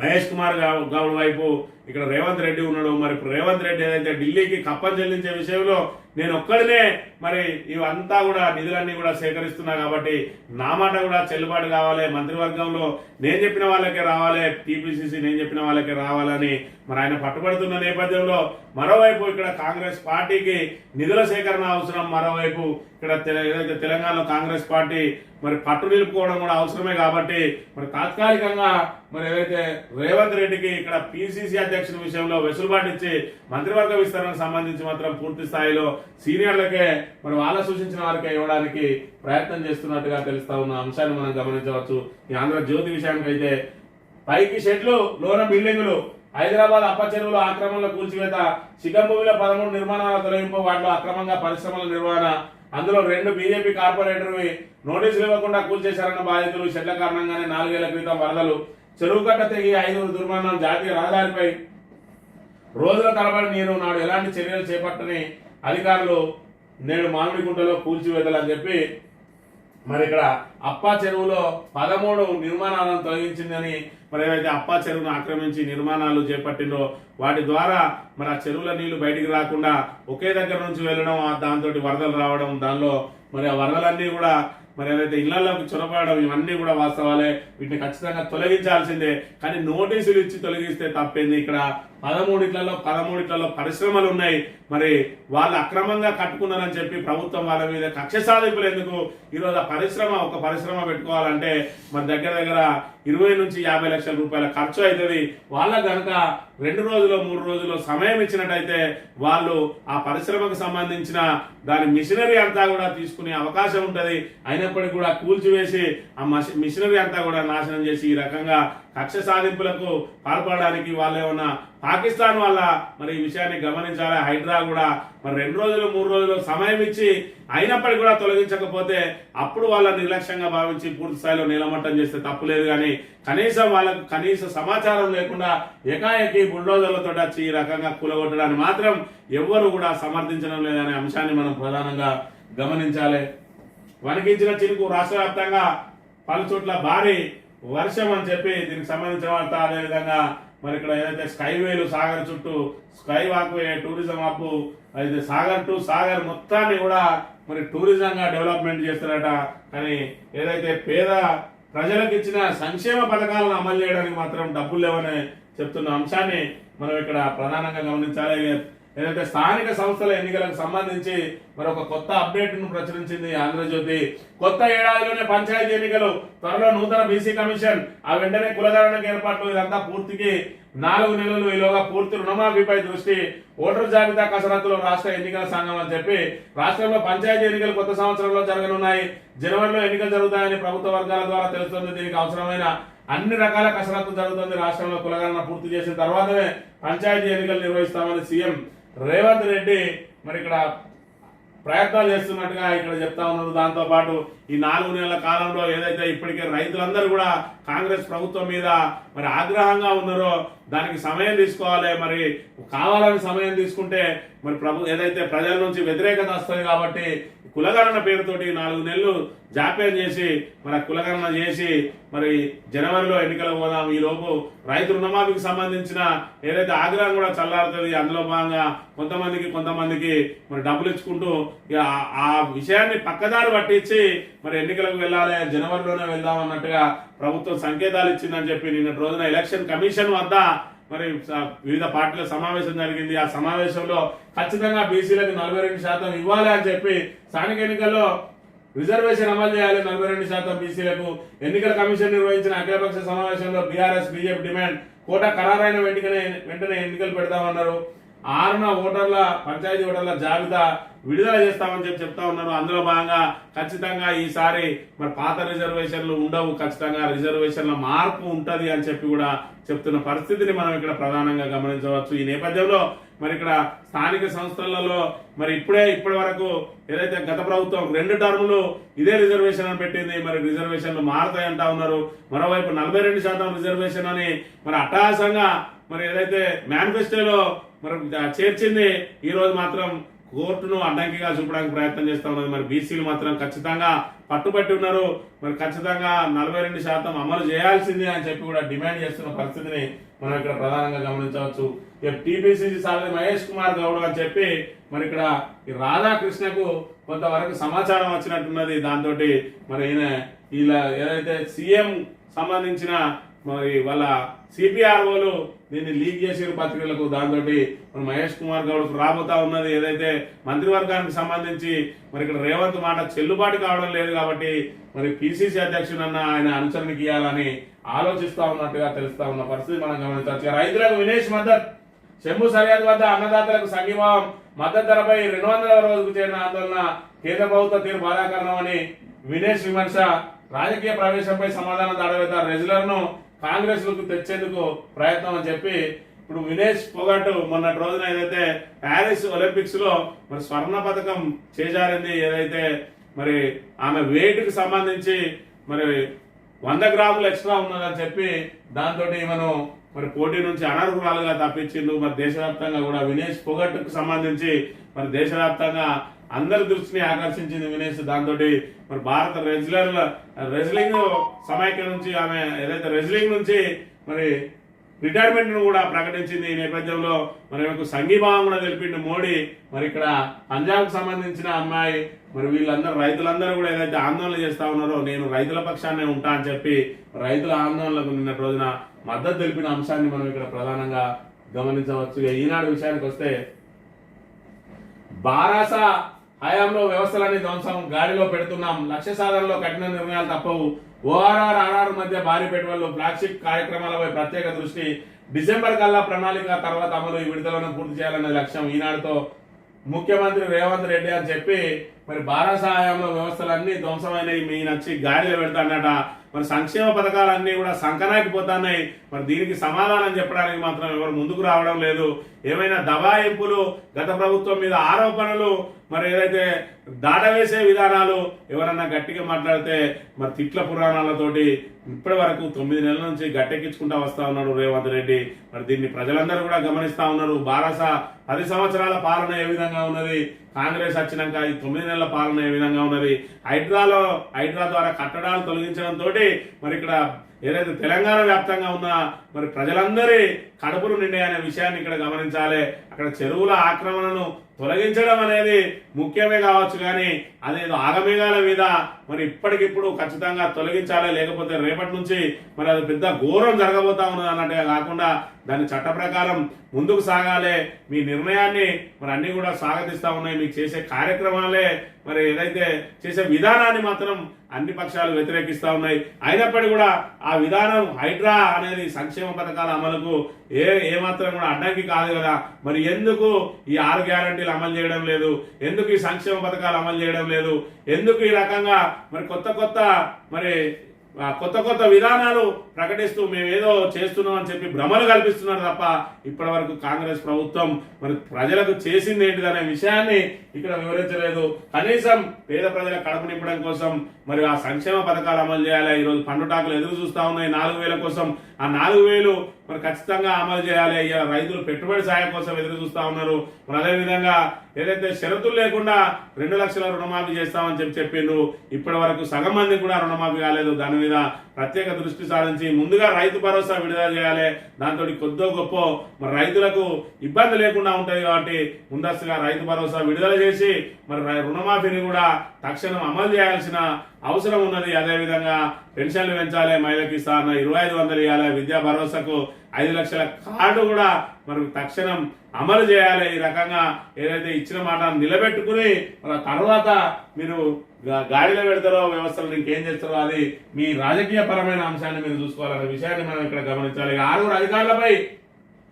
మహేష్ కుమార్ గౌడ్ వైపు ఇక్కడ రేవంత్ రెడ్డి ఉన్నాడు. మరి రేవంత్ రెడ్డి ఏదైతే ఢిల్లీకి కప్పం చెల్లించే విషయంలో నేను ఒక్కడినే మరి ఇవంతా కూడా నిధులన్నీ కూడా సేకరిస్తున్నా కాబట్టి నా మాట కూడా చెల్లుబాటు కావాలి, మంత్రివర్గంలో నేను చెప్పిన వాళ్ళకే రావాలి, టీపీసీసీ నేను చెప్పిన వాళ్ళకే రావాలని మరి ఆయన పట్టుబడుతున్న నేపథ్యంలో మరోవైపు ఇక్కడ కాంగ్రెస్ పార్టీకి నిధుల సేకరణ అవసరం, మరోవైపు ఇక్కడ ఏదైతే తెలంగాణలో కాంగ్రెస్ పార్టీ మరి పట్టు నిలుపుకోవడం కూడా అవసరమే కాబట్టి మరి తాత్కాలికంగా మరి ఏదైతే రేవంత్ రెడ్డికి ఇక్కడ పిసిసి అధ్యక్షుల విషయంలో వెసులుబాటు ఇచ్చి మంత్రివర్గ విస్తరణకు సంబంధించి మాత్రం పూర్తి స్థాయిలో సీనియర్లకే మరి వాళ్ళ సూచించిన వారికే ఇవ్వడానికి ప్రయత్నం చేస్తున్నట్టుగా తెలుస్తా ఉన్న అంశాన్ని మనం గమనించవచ్చు. ఈ ఆంధ్రజ్యోతి విషయానికి అయితే పైకి షెడ్లు లోన బిల్డింగులు, హైదరాబాద్ అప్ప చెరువులో ఆక్రమణల కూల్చివేత, సిగంభూమిలో 13 నిర్మాణాల తొలగింపు, వాటిలో అక్రమంగా పరిశ్రమల నిర్వహణ, అందులో 2 బీజేపీ కార్పొరేటర్వి నోటీసులు ఇవ్వకుండా కూల్చేశారన్న బాధితులు, షెడ్ల కారణంగానే 4 ఏళ్ల క్రితం వరదలు, చెరువు కట్ట తెగి 5 దుర్మరణం, జాతీయ రహదారిపై రోజుల తరబడి నీరు, నాడు ఎలాంటి చర్యలు చేపట్టని అధికారులు, నేడు మామిడిగుంటలో కూల్చివేతలు అని చెప్పి మరి ఇక్కడ అప్పా చెరువులో 13 నిర్మాణాలను తొలగించిందని మరి ఏదైతే అప్పా చెరువును ఆక్రమించి నిర్మాణాలు చేపట్టిందో వాటి ద్వారా మరి ఆ చెరువుల నీళ్లు బయటికి రాకుండా ఒకే దగ్గర నుంచి వెళ్ళడం, దాంతో వరదలు రావడం, దానిలో మరి ఆ వరదలన్నీ కూడా మరి ఏదైతే ఇళ్లలోకి చొరబడడం ఇవన్నీ కూడా వాస్తవాలే. వీటిని ఖచ్చితంగా తొలగించాల్సిందే. కానీ నోటీసులు ఇచ్చి తొలగిస్తే తప్పేంది? ఇక్కడ 13 పరిశ్రమలు ఉన్నాయి. మరి వాళ్ళు అక్రమంగా కట్టుకున్నారని చెప్పి ప్రభుత్వం వాళ్ళ మీద కక్ష సాధింపులు ఎందుకు? ఈరోజు ఒక పరిశ్రమ పెట్టుకోవాలంటే మరి దగ్గర 20 నుంచి 50 లక్షల రూపాయల ఖర్చు అవుతుంది. వాళ్ళకు కనుక 2 రోజులు 3 రోజులు సమయం ఇచ్చినట్టయితే వాళ్ళు ఆ పరిశ్రమకు సంబంధించిన దాని మిషనరీ అంతా కూడా తీసుకునే అవకాశం ఉంటుంది. అయినప్పటికీ కూడా కూల్చివేసి ఆ మిషనరీ అంతా కూడా నాశనం చేసి ఈ రకంగా కక్ష సాధింపులకు పాల్పడడానికి వాళ్ళేమన్నా పాకిస్తాన్ వల్ల మరి ఈ విషయాన్ని గమనించాలి. హైడ్రా కూడా మరి 2 రోజులు 3 రోజులు సమయం ఇచ్చి అయినప్పటికీ కూడా తొలగించకపోతే అప్పుడు వాళ్ళ నిర్లక్ష్యంగా భావించి పూర్తి స్థాయిలో నీలమట్టం చేస్తే తప్పులేదు. కానీ కనీసం వాళ్ళకు కనీస సమాచారం లేకుండా ఏకాఏకి బుల్డోజర్లతో వచ్చి ఈ రకంగా కూలగొట్టడాన్ని మాత్రం ఎవ్వరు కూడా సమర్థించడం లేదనే అంశాన్ని మనం ప్రధానంగా గమనించాలి. వణికించిన చినుకు రాష్ట్ర వ్యాప్తంగా పలు చోట్ల భారీ వర్షం అని చెప్పి దీనికి సంబంధించిన వార్త. అదేవిధంగా మరి ఇక్కడ ఏదైతే స్కైవేలు సాగర్ చుట్టూ స్కై వాక్వే టూరిజం హబ్ అయితే సాగర్ టు సాగర్ మొత్తాన్ని కూడా మరి టూరిజంగా డెవలప్మెంట్ చేస్తారట. కానీ ఏదైతే పేద ప్రజలకు ఇచ్చిన సంక్షేమ పథకాలను అమలు చేయడానికి మాత్రం డబ్బులు లేవని చెప్తున్న అంశాన్ని మనం ఇక్కడ ప్రధానంగా గమనించాలి. ఏదైతే స్థానిక సంస్థల ఎన్నికలకు సంబంధించి మరి ఒక కొత్త అప్డేట్ ను ప్రచురించింది ఆంధ్రజ్యోతి. కొత్త ఏడాదిలోనే పంచాయతీ ఎన్నికలు, త్వరలో నూతన బీసీ కమిషన్, ఆ వెంటనే కులగణనకు ఏర్పాట్లు, ఇదంతా పూర్తికి 4 నెలలు, ఈలోగా పూర్తి రుణమాఫీపై దృష్టి, ఓటరు జాబితా కసరత్తులో రాష్ట్ర ఎన్నికల సంఘం అని చెప్పి రాష్ట్రంలో పంచాయతీ ఎన్నికలు కొత్త సంవత్సరంలో జరగనున్నాయి. జనవరిలో ఎన్నికలు జరుగుతాయని ప్రభుత్వ వర్గాల ద్వారా తెలుస్తుంది. దీనికి అవసరమైన అన్ని రకాల కసరత్తు జరుగుతుంది. రాష్ట్రంలో కులగణన పూర్తి చేసిన తర్వాతనే పంచాయతీ ఎన్నికలు నిర్వహిస్తామని సీఎం రేవంత్ రెడ్డి మరి ఇక్కడ ప్రయత్నాలు చేస్తున్నట్టుగా ఇక్కడ చెప్తా ఉన్నారు. దాంతో పాటు ఈ 4 నెలల కాలంలో ఏదైతే ఇప్పటికే రైతులందరూ కూడా కాంగ్రెస్ ప్రభుత్వం మీద మరి ఆగ్రహంగా ఉన్నారో దానికి సమయం తీసుకోవాలి. మరి కావాలని సమయం తీసుకుంటే మరి ఏదైతే ప్రజల నుంచి వ్యతిరేకత వస్తుంది కాబట్టి కులగణన పేరుతోటి 4 నెలలు జాప్యం చేసి మరి కులగణన చేసి మరి జనవరిలో ఎన్నికలు పోదాం. ఈ లోపు రైతు రుణమాఫీకి సంబంధించిన ఏదైతే ఆగ్రహం కూడా చల్లారుతుంది. అందులో భాగంగా కొంతమందికి మరి డబ్బులు ఇచ్చుకుంటూ ఆ విషయాన్ని పక్కదారి పట్టించి మరి ఎన్నికలకు వెళ్ళాలి, జనవరిలోనే వెళ్దాం అన్నట్టుగా ప్రభుత్వం సంకేతాలు ఇచ్చిందని చెప్పి నిన్న రోజున ఎలక్షన్ కమిషన్ వద్ద మరి వివిధ పార్టీల సమావేశం జరిగింది. ఆ సమావేశంలో ఖచ్చితంగా బీసీలకు 42% ఇవ్వాలి అని చెప్పి, స్థానిక ఎన్నికల్లో రిజర్వేషన్ అమలు చేయాలి 42% బీసీలకు. ఎన్నికల కమిషన్ నిర్వహించిన అఖిలపక్ష సమావేశంలో బీఆర్ఎస్ బీజేపీ డిమాండ్, కోటా ఖరారైన వెంటనే ఎన్నికలు పెడతామన్నారు. 6న పంచాయతీ ఓటర్ల జాబితా విడుదల చేస్తామని చెప్తా ఉన్నారు. అందులో భాగంగా ఖచ్చితంగా ఈసారి మరి పాత రిజర్వేషన్లు ఉండవు, ఖచ్చితంగా రిజర్వేషన్ల మార్పు ఉంటది అని చెప్పి కూడా చెప్తున్న పరిస్థితిని మనం ఇక్కడ ప్రధానంగా గమనించవచ్చు. ఈ నేపథ్యంలో మరి ఇక్కడ స్థానిక సంస్థలలో మరి ఇప్పటి వరకు ఏదైతే గత ప్రభుత్వం 2 టర్ములు ఇదే రిజర్వేషన్ అని పెట్టింది, మరి రిజర్వేషన్లు మారుతాయి అంటా ఉన్నారు. మరోవైపు 42% రిజర్వేషన్ అని మరి అట్టహాసంగా మరి ఏదైతే మేనిఫెస్టోలో మరి చేర్చింది, ఈ రోజు మాత్రం కోర్టును అడ్డంకిగా చూపడానికి ప్రయత్నం చేస్తా ఉన్నది. మరి బీసీలు మాత్రం ఖచ్చితంగా పట్టుబట్టి ఉన్నారు. మరి ఖచ్చితంగా 42% అమలు చేయాల్సిందే అని చెప్పి కూడా డిమాండ్ చేస్తున్న పరిస్థితిని మనం ఇక్కడ ప్రధానంగా గమనించవచ్చు. టీపీసీసీ సారథి మహేష్ కుమార్ గౌడ్ అని చెప్పి మరి ఇక్కడ ఈ రాధాకృష్ణకు కొంతవరకు సమాచారం వచ్చినట్టున్నది. దాంతో మరి ఇలా ఏదైతే సీఎం సంబంధించిన మరి వాళ్ళ సిపిఆర్ఓలు దీన్ని లీక్ చేసిన పత్రికలకు, దాంతో మరి మహేష్ కుమార్ గౌడ్ రాబోతా ఉన్నది. ఏదైతే మంత్రివర్గానికి సంబంధించి మరి ఇక్కడ రేవంత్ మాట చెల్లుబాటు కావడం లేదు కాబట్టి మరి పిసిసి అధ్యక్షుడన్న ఆయన అనుసరణకి ఇవ్వాలని ఆలోచిస్తా ఉన్నట్టుగా తెలుస్తా ఉన్న పరిస్థితి మనం గమనించవచ్చు. రైతులకు వినేష్ మద్దతు, చెంబు సరిహద్దు వద్ద అన్నదాతలకు సంఘీభావం, మద్దతు ధరపై 200వ రోజుకు చేరిన ఆందోళన, కేంద్ర ప్రభుత్వ తీరు బాధాకరణమని వినేష్ విమర్శ, రాజకీయ ప్రవేశంపై సమాధానం దాడవేత, రెజ్లర్ను కాంగ్రెస్ లకు తెచ్చేందుకు ప్రయత్నం అని చెప్పి ఇప్పుడు వినేష్ పొగట్ మొన్నటి రోజున ఏదైతే ప్యారిస్ ఒలింపిక్స్ లో మరి స్వర్ణ పథకం చేజారింది, ఏదైతే మరి ఆమె వెయిట్ కి సంబంధించి మరి 100 గ్రాములు ఎక్స్ట్రా ఉన్నదని చెప్పి దాంతో మనం మరి పోటీ నుంచి అనర్హురాలుగా తప్పించిండు. మరి దేశవ్యాప్తంగా కూడా వినేష్ పొగట్ కు సంబంధించి మరి దేశవ్యాప్తంగా అందరి దృష్టిని ఆకర్షించింది వినేష్. దాంతో మరి భారత రెజ్లింగ్ సమైక్య నుంచి ఆమె ఏదైతే రెజ్లింగ్ నుంచి మరి రిటైర్మెంట్ ను కూడా ప్రకటించింది. ఈ నేపథ్యంలో మరి సంఘీభావం కూడా తెలిపిండు మోడీ. మరి ఇక్కడ పంజాబ్ కు సంబంధించిన అమ్మాయి మరి వీళ్ళందరూ రైతులందరూ కూడా ఏదైతే ఆందోళన చేస్తా ఉన్నారో నేను రైతుల పక్షాన్నే ఉంటా అని చెప్పి రైతుల ఆందోళనకు నిన్నటి రోజున మద్దతు తెలిపిన అంశాన్ని మనం ఇక్కడ ప్రధానంగా గమనించవచ్చు. ఈనాడు విషయానికి వస్తే బారాస హయాంలో వ్యవస్థలన్నీ ధ్వంసం, గాడిలో పెడుతున్నాం, లక్ష్య సాధనలో కఠిన నిర్ణయాలు తప్పవు, ఓఆర్ఆర్ ఆర్ఆర్ మధ్య భారీ పెట్టుబడులు, ఫ్లాగ్షిప్ కార్యక్రమాలపై ప్రత్యేక దృష్టి, డిసెంబర్ కల్లా ప్రణాళిక తర్వాత అమలు, ఈ విడుదలను పూర్తి చేయాలనే లక్ష్యం. ఈనాడుతో ముఖ్యమంత్రి రేవంత్ రెడ్డి అని చెప్పి మరి బారాస హయాంలో వ్యవస్థలన్నీ ధ్వంసమైనవి, మీ నచ్చి గాడిలో పెడతాడట. మరి సంక్షేమ పథకాలన్నీ కూడా సంకనాకిపోతున్నాయి. మరి దీనికి సమాధానం చెప్పడానికి మాత్రం ఎవరు ముందుకు రావడం లేదు. ఏమైనా దబాయింపులు, గత ప్రభుత్వం మీద ఆరోపణలు, మరి ఏదైతే దాటవేసే విధానాలు, ఎవరన్నా గట్టిగా మాట్లాడితే మరి తిట్ల పురాణాలతోటి ఇప్పటి వరకు 9 నెలల నుంచి గట్టెక్కించుకుంటా వస్తా ఉన్నాడు రేవంత్ రెడ్డి. మరి దీన్ని ప్రజలందరూ కూడా గమనిస్తా ఉన్నారు. బారాస 10 సంవత్సరాల పాలన ఏ విధంగా ఉన్నది, కాంగ్రెస్ వచ్చినాక ఈ 9 నెలల పాలన ఏ విధంగా ఉన్నది, హైడ్రా ద్వారా కట్టడాలు తొలగించడంతో మరి ఇక్కడ ఏదైతే తెలంగాణ వ్యాప్తంగా ఉన్న మరి ప్రజలందరి కడుపులు నిండాయనే విషయాన్ని ఇక్కడ గమనించాలి. అక్కడ చెరువుల ఆక్రమణను తొలగించడం అనేది ముఖ్యమే కావచ్చు, కానీ అదేదో ఆగమేఘాల మీద మరి ఇప్పటికిప్పుడు ఖచ్చితంగా తొలగించాలి, లేకపోతే రేపటి నుంచి మరి అది పెద్ద ఘోరం జరగబోతా ఉన్నది అన్నట్టుగా కాకుండా దాని చట్ట ప్రకారం ముందుకు సాగాలి. మీ నిర్ణయాన్ని మరి అన్ని కూడా స్వాగతిస్తా ఉన్నాయి. మీకు చేసే కార్యక్రమాలే మరి ఏదైతే చేసే విధానాన్ని మాత్రం అన్ని పక్షాలు వ్యతిరేకిస్తా ఉన్నాయి. అయినప్పటికీ కూడా ఆ విధానం హైడ్రా అనేది సంక్షేమ పథకాల అమలుకు ఏమాత్రం కూడా అడ్డంకి కాదు కదా. మరి ఎందుకు ఈ 6 గ్యారంటీలు అమలు చేయడం లేదు, ఎందుకు ఈ సంక్షేమ పథకాలు అమలు చేయడం లేదు, ఎందుకు ఈ రకంగా మరి కొత్త కొత్త విధానాలు ప్రకటిస్తూ మేము ఏదో చేస్తున్నాం అని చెప్పి భ్రమలు కల్పిస్తున్నారు తప్ప ఇప్పటి వరకు కాంగ్రెస్ ప్రభుత్వం మరి ప్రజలకు చేసింది ఏంటిదనే విషయాన్ని ఇక్కడ వివరించలేదు. కనీసం పేద ప్రజల కడుపు నింపడం కోసం మరి ఆ సంక్షేమ పథకాలు అమలు చేయాలి. ఈరోజు పండుటాకులు ఎదురు చూస్తా ఉన్నాయి 4,000 కోసం. ఆ 4,000 మరి ఖచ్చితంగా అమలు చేయాలి. ఇలా రైతులు పెట్టుబడి సాయం కోసం ఎదురు చూస్తా ఉన్నారు. మరి అదేవిధంగా ఏదైతే షరతులు లేకుండా 2 లక్షల రుణమాఫీ చేస్తామని చెప్పిండ్రు, ఇప్పటి వరకు సగం మంది కూడా రుణమాఫీ కాలేదు. దాని మీద ప్రత్యేక దృష్టి సారించి ముందుగా రైతు భరోసా విడుదల చేయాలి. దాంతో కొద్దో గొప్ప మరి రైతులకు ఇబ్బంది లేకుండా ఉంటుంది కాబట్టి ముందస్తుగా రైతు భరోసా విడుదల చేసి మరి రుణమాఫీని కూడా తక్షణం అమలు చేయాల్సిన అవసరం ఉన్నది. అదేవిధంగా పెన్షన్లు పెంచాలి, మహిళకి ఇస్తా 2,500 ఇవ్వాలి, విద్యా భరోసాకు 5 లక్షల కార్డు కూడా మరి తక్షణం అమలు చేయాలి. ఈ రకంగా ఏదైతే ఇచ్చిన మాట నిలబెట్టుకుని మరి తర్వాత మీరు గాడిలో పెడతారో వ్యవస్థలు ఇంకేం చేస్తారో అది మీ రాజకీయ పరమైన అంశాన్ని మీరు చూసుకోవాలనే విషయాన్ని మనం ఇక్కడ గమనించాలి. 6 అధికారులపై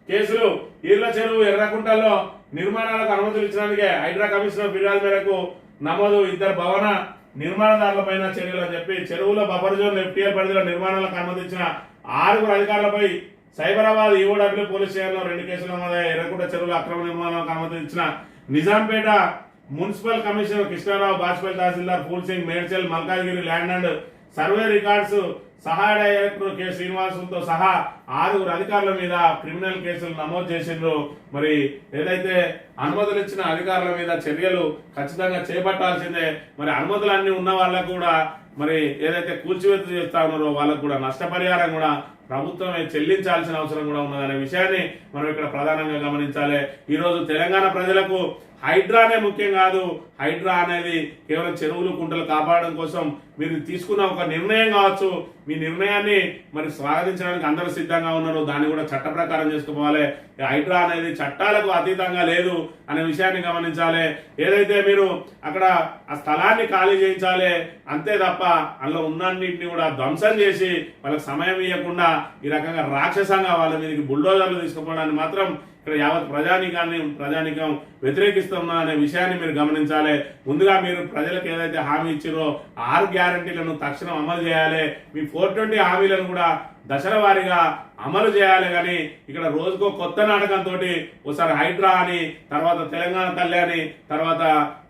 కేసులు. ఈర్ల చెరువు ఎర్రకుంటల్లో నిర్మాణాలకు అనుమతులు ఇచ్చినందుకే హైడ్రా కమిషనర్ ఫిర్యాదు మేరకు నమోదు. 2 భవన నిర్మాణదారులపైన చర్యలు అని చెప్పి చెరువుల బఫర్ జోన్ ఎఫ్టీఆర్ పరిధిలో నిర్మాణాలకు అనుమతించిన 6 అధికారులపై సైబరాబాద్ ఈఓడబ్ల్యూ పోలీస్ స్టేషన్లో 2 కేసులు నమోదయ్యాయి. ఎర్రకుంట చెరువుల అక్రమ నిర్మాణాలకు అనుమతించిన Nizampet municipal commissioner Krishnarao, Bajpai tehsildar Phool Singh, Medchal, Malkajgiri land and survey records సహాయ డైరెక్టర్ కె శ్రీనివాసులతో సహా 6 అధికారుల మీద క్రిమినల్ కేసులు నమోదు చేసిండ్రు. మరి ఏదైతే అనుమతులు ఇచ్చిన అధికారుల మీద చర్యలు ఖచ్చితంగా చేపట్టాల్సిందే. మరి అనుమతులన్నీ ఉన్న వాళ్ళకు కూడా మరి ఏదైతే కూల్చివేత చేస్తా ఉన్నారో వాళ్ళకు కూడా నష్టపరిహారం కూడా ప్రభుత్వమే చెల్లించాల్సిన అవసరం కూడా ఉన్నదనే విషయాన్ని మనం ఇక్కడ ప్రధానంగా గమనించాలి. ఈరోజు తెలంగాణ ప్రజలకు హైడ్రానే ముఖ్యం కాదు. హైడ్రా అనేది కేవలం చెరువులు కుంటలు కాపాడడం కోసం మీరు తీసుకున్న ఒక నిర్ణయం కావచ్చు. మీ నిర్ణయాన్ని మరి స్వాగతించడానికి అందరూ సిద్ధంగా ఉన్నారు. దాన్ని కూడా చట్ట ప్రకారం చేసుకోవాలి. హైడ్రా అనేది చట్టాలకు అతీతంగా లేదు అనే విషయాన్ని గమనించాలి. ఏదైతే మీరు అక్కడ ఆ స్థలాన్ని ఖాళీ చేయించాలి అంతే తప్ప అందులో ఉన్నన్నింటినీ కూడా ధ్వంసం చేసి వాళ్ళకి సమయం ఇవ్వకుండా ఈ రకంగా రాక్షసంగా వాళ్ళ మీదకి బుల్డోజర్లు తీసుకుపోవడానికి మాత్రం ఇక్కడ యావత్ ప్రజానికం వ్యతిరేకిస్తున్నా అనే విషయాన్ని మీరు గమనించాలి. ముందుగా మీరు ప్రజలకు ఏదైతే హామీ ఇచ్చారో 6 గ్యారంటీలను తక్షణం అమలు చేయాలి. మీ 420 హామీలను కూడా దశల వారీగా అమలు చేయాలి. కానీ ఇక్కడ రోజుకో కొత్త నాటకంతో ఒకసారి హైడ్రా అని, తర్వాత తెలంగాణ తల్లి అని, తర్వాత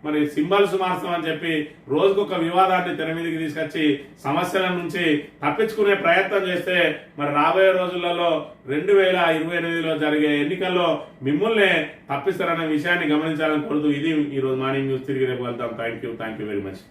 మరి సింబల్స్ మార్చడం అని చెప్పి రోజుకొక వివాదాన్ని తెర మీదకి తీసుకొచ్చి సమస్యల నుంచి తప్పించుకునే ప్రయత్నం చేస్తే మరి రాబోయే రోజులలో 2028లో జరిగే ఎన్నికల్లో మిమ్మల్ని తప్పిస్తారనే విషయాన్ని గమనించాలని కోరుతూ ఇది ఈరోజు మార్నింగ్ న్యూస్. తిరిగి రేపు వెళ్తాం. Thank you very much.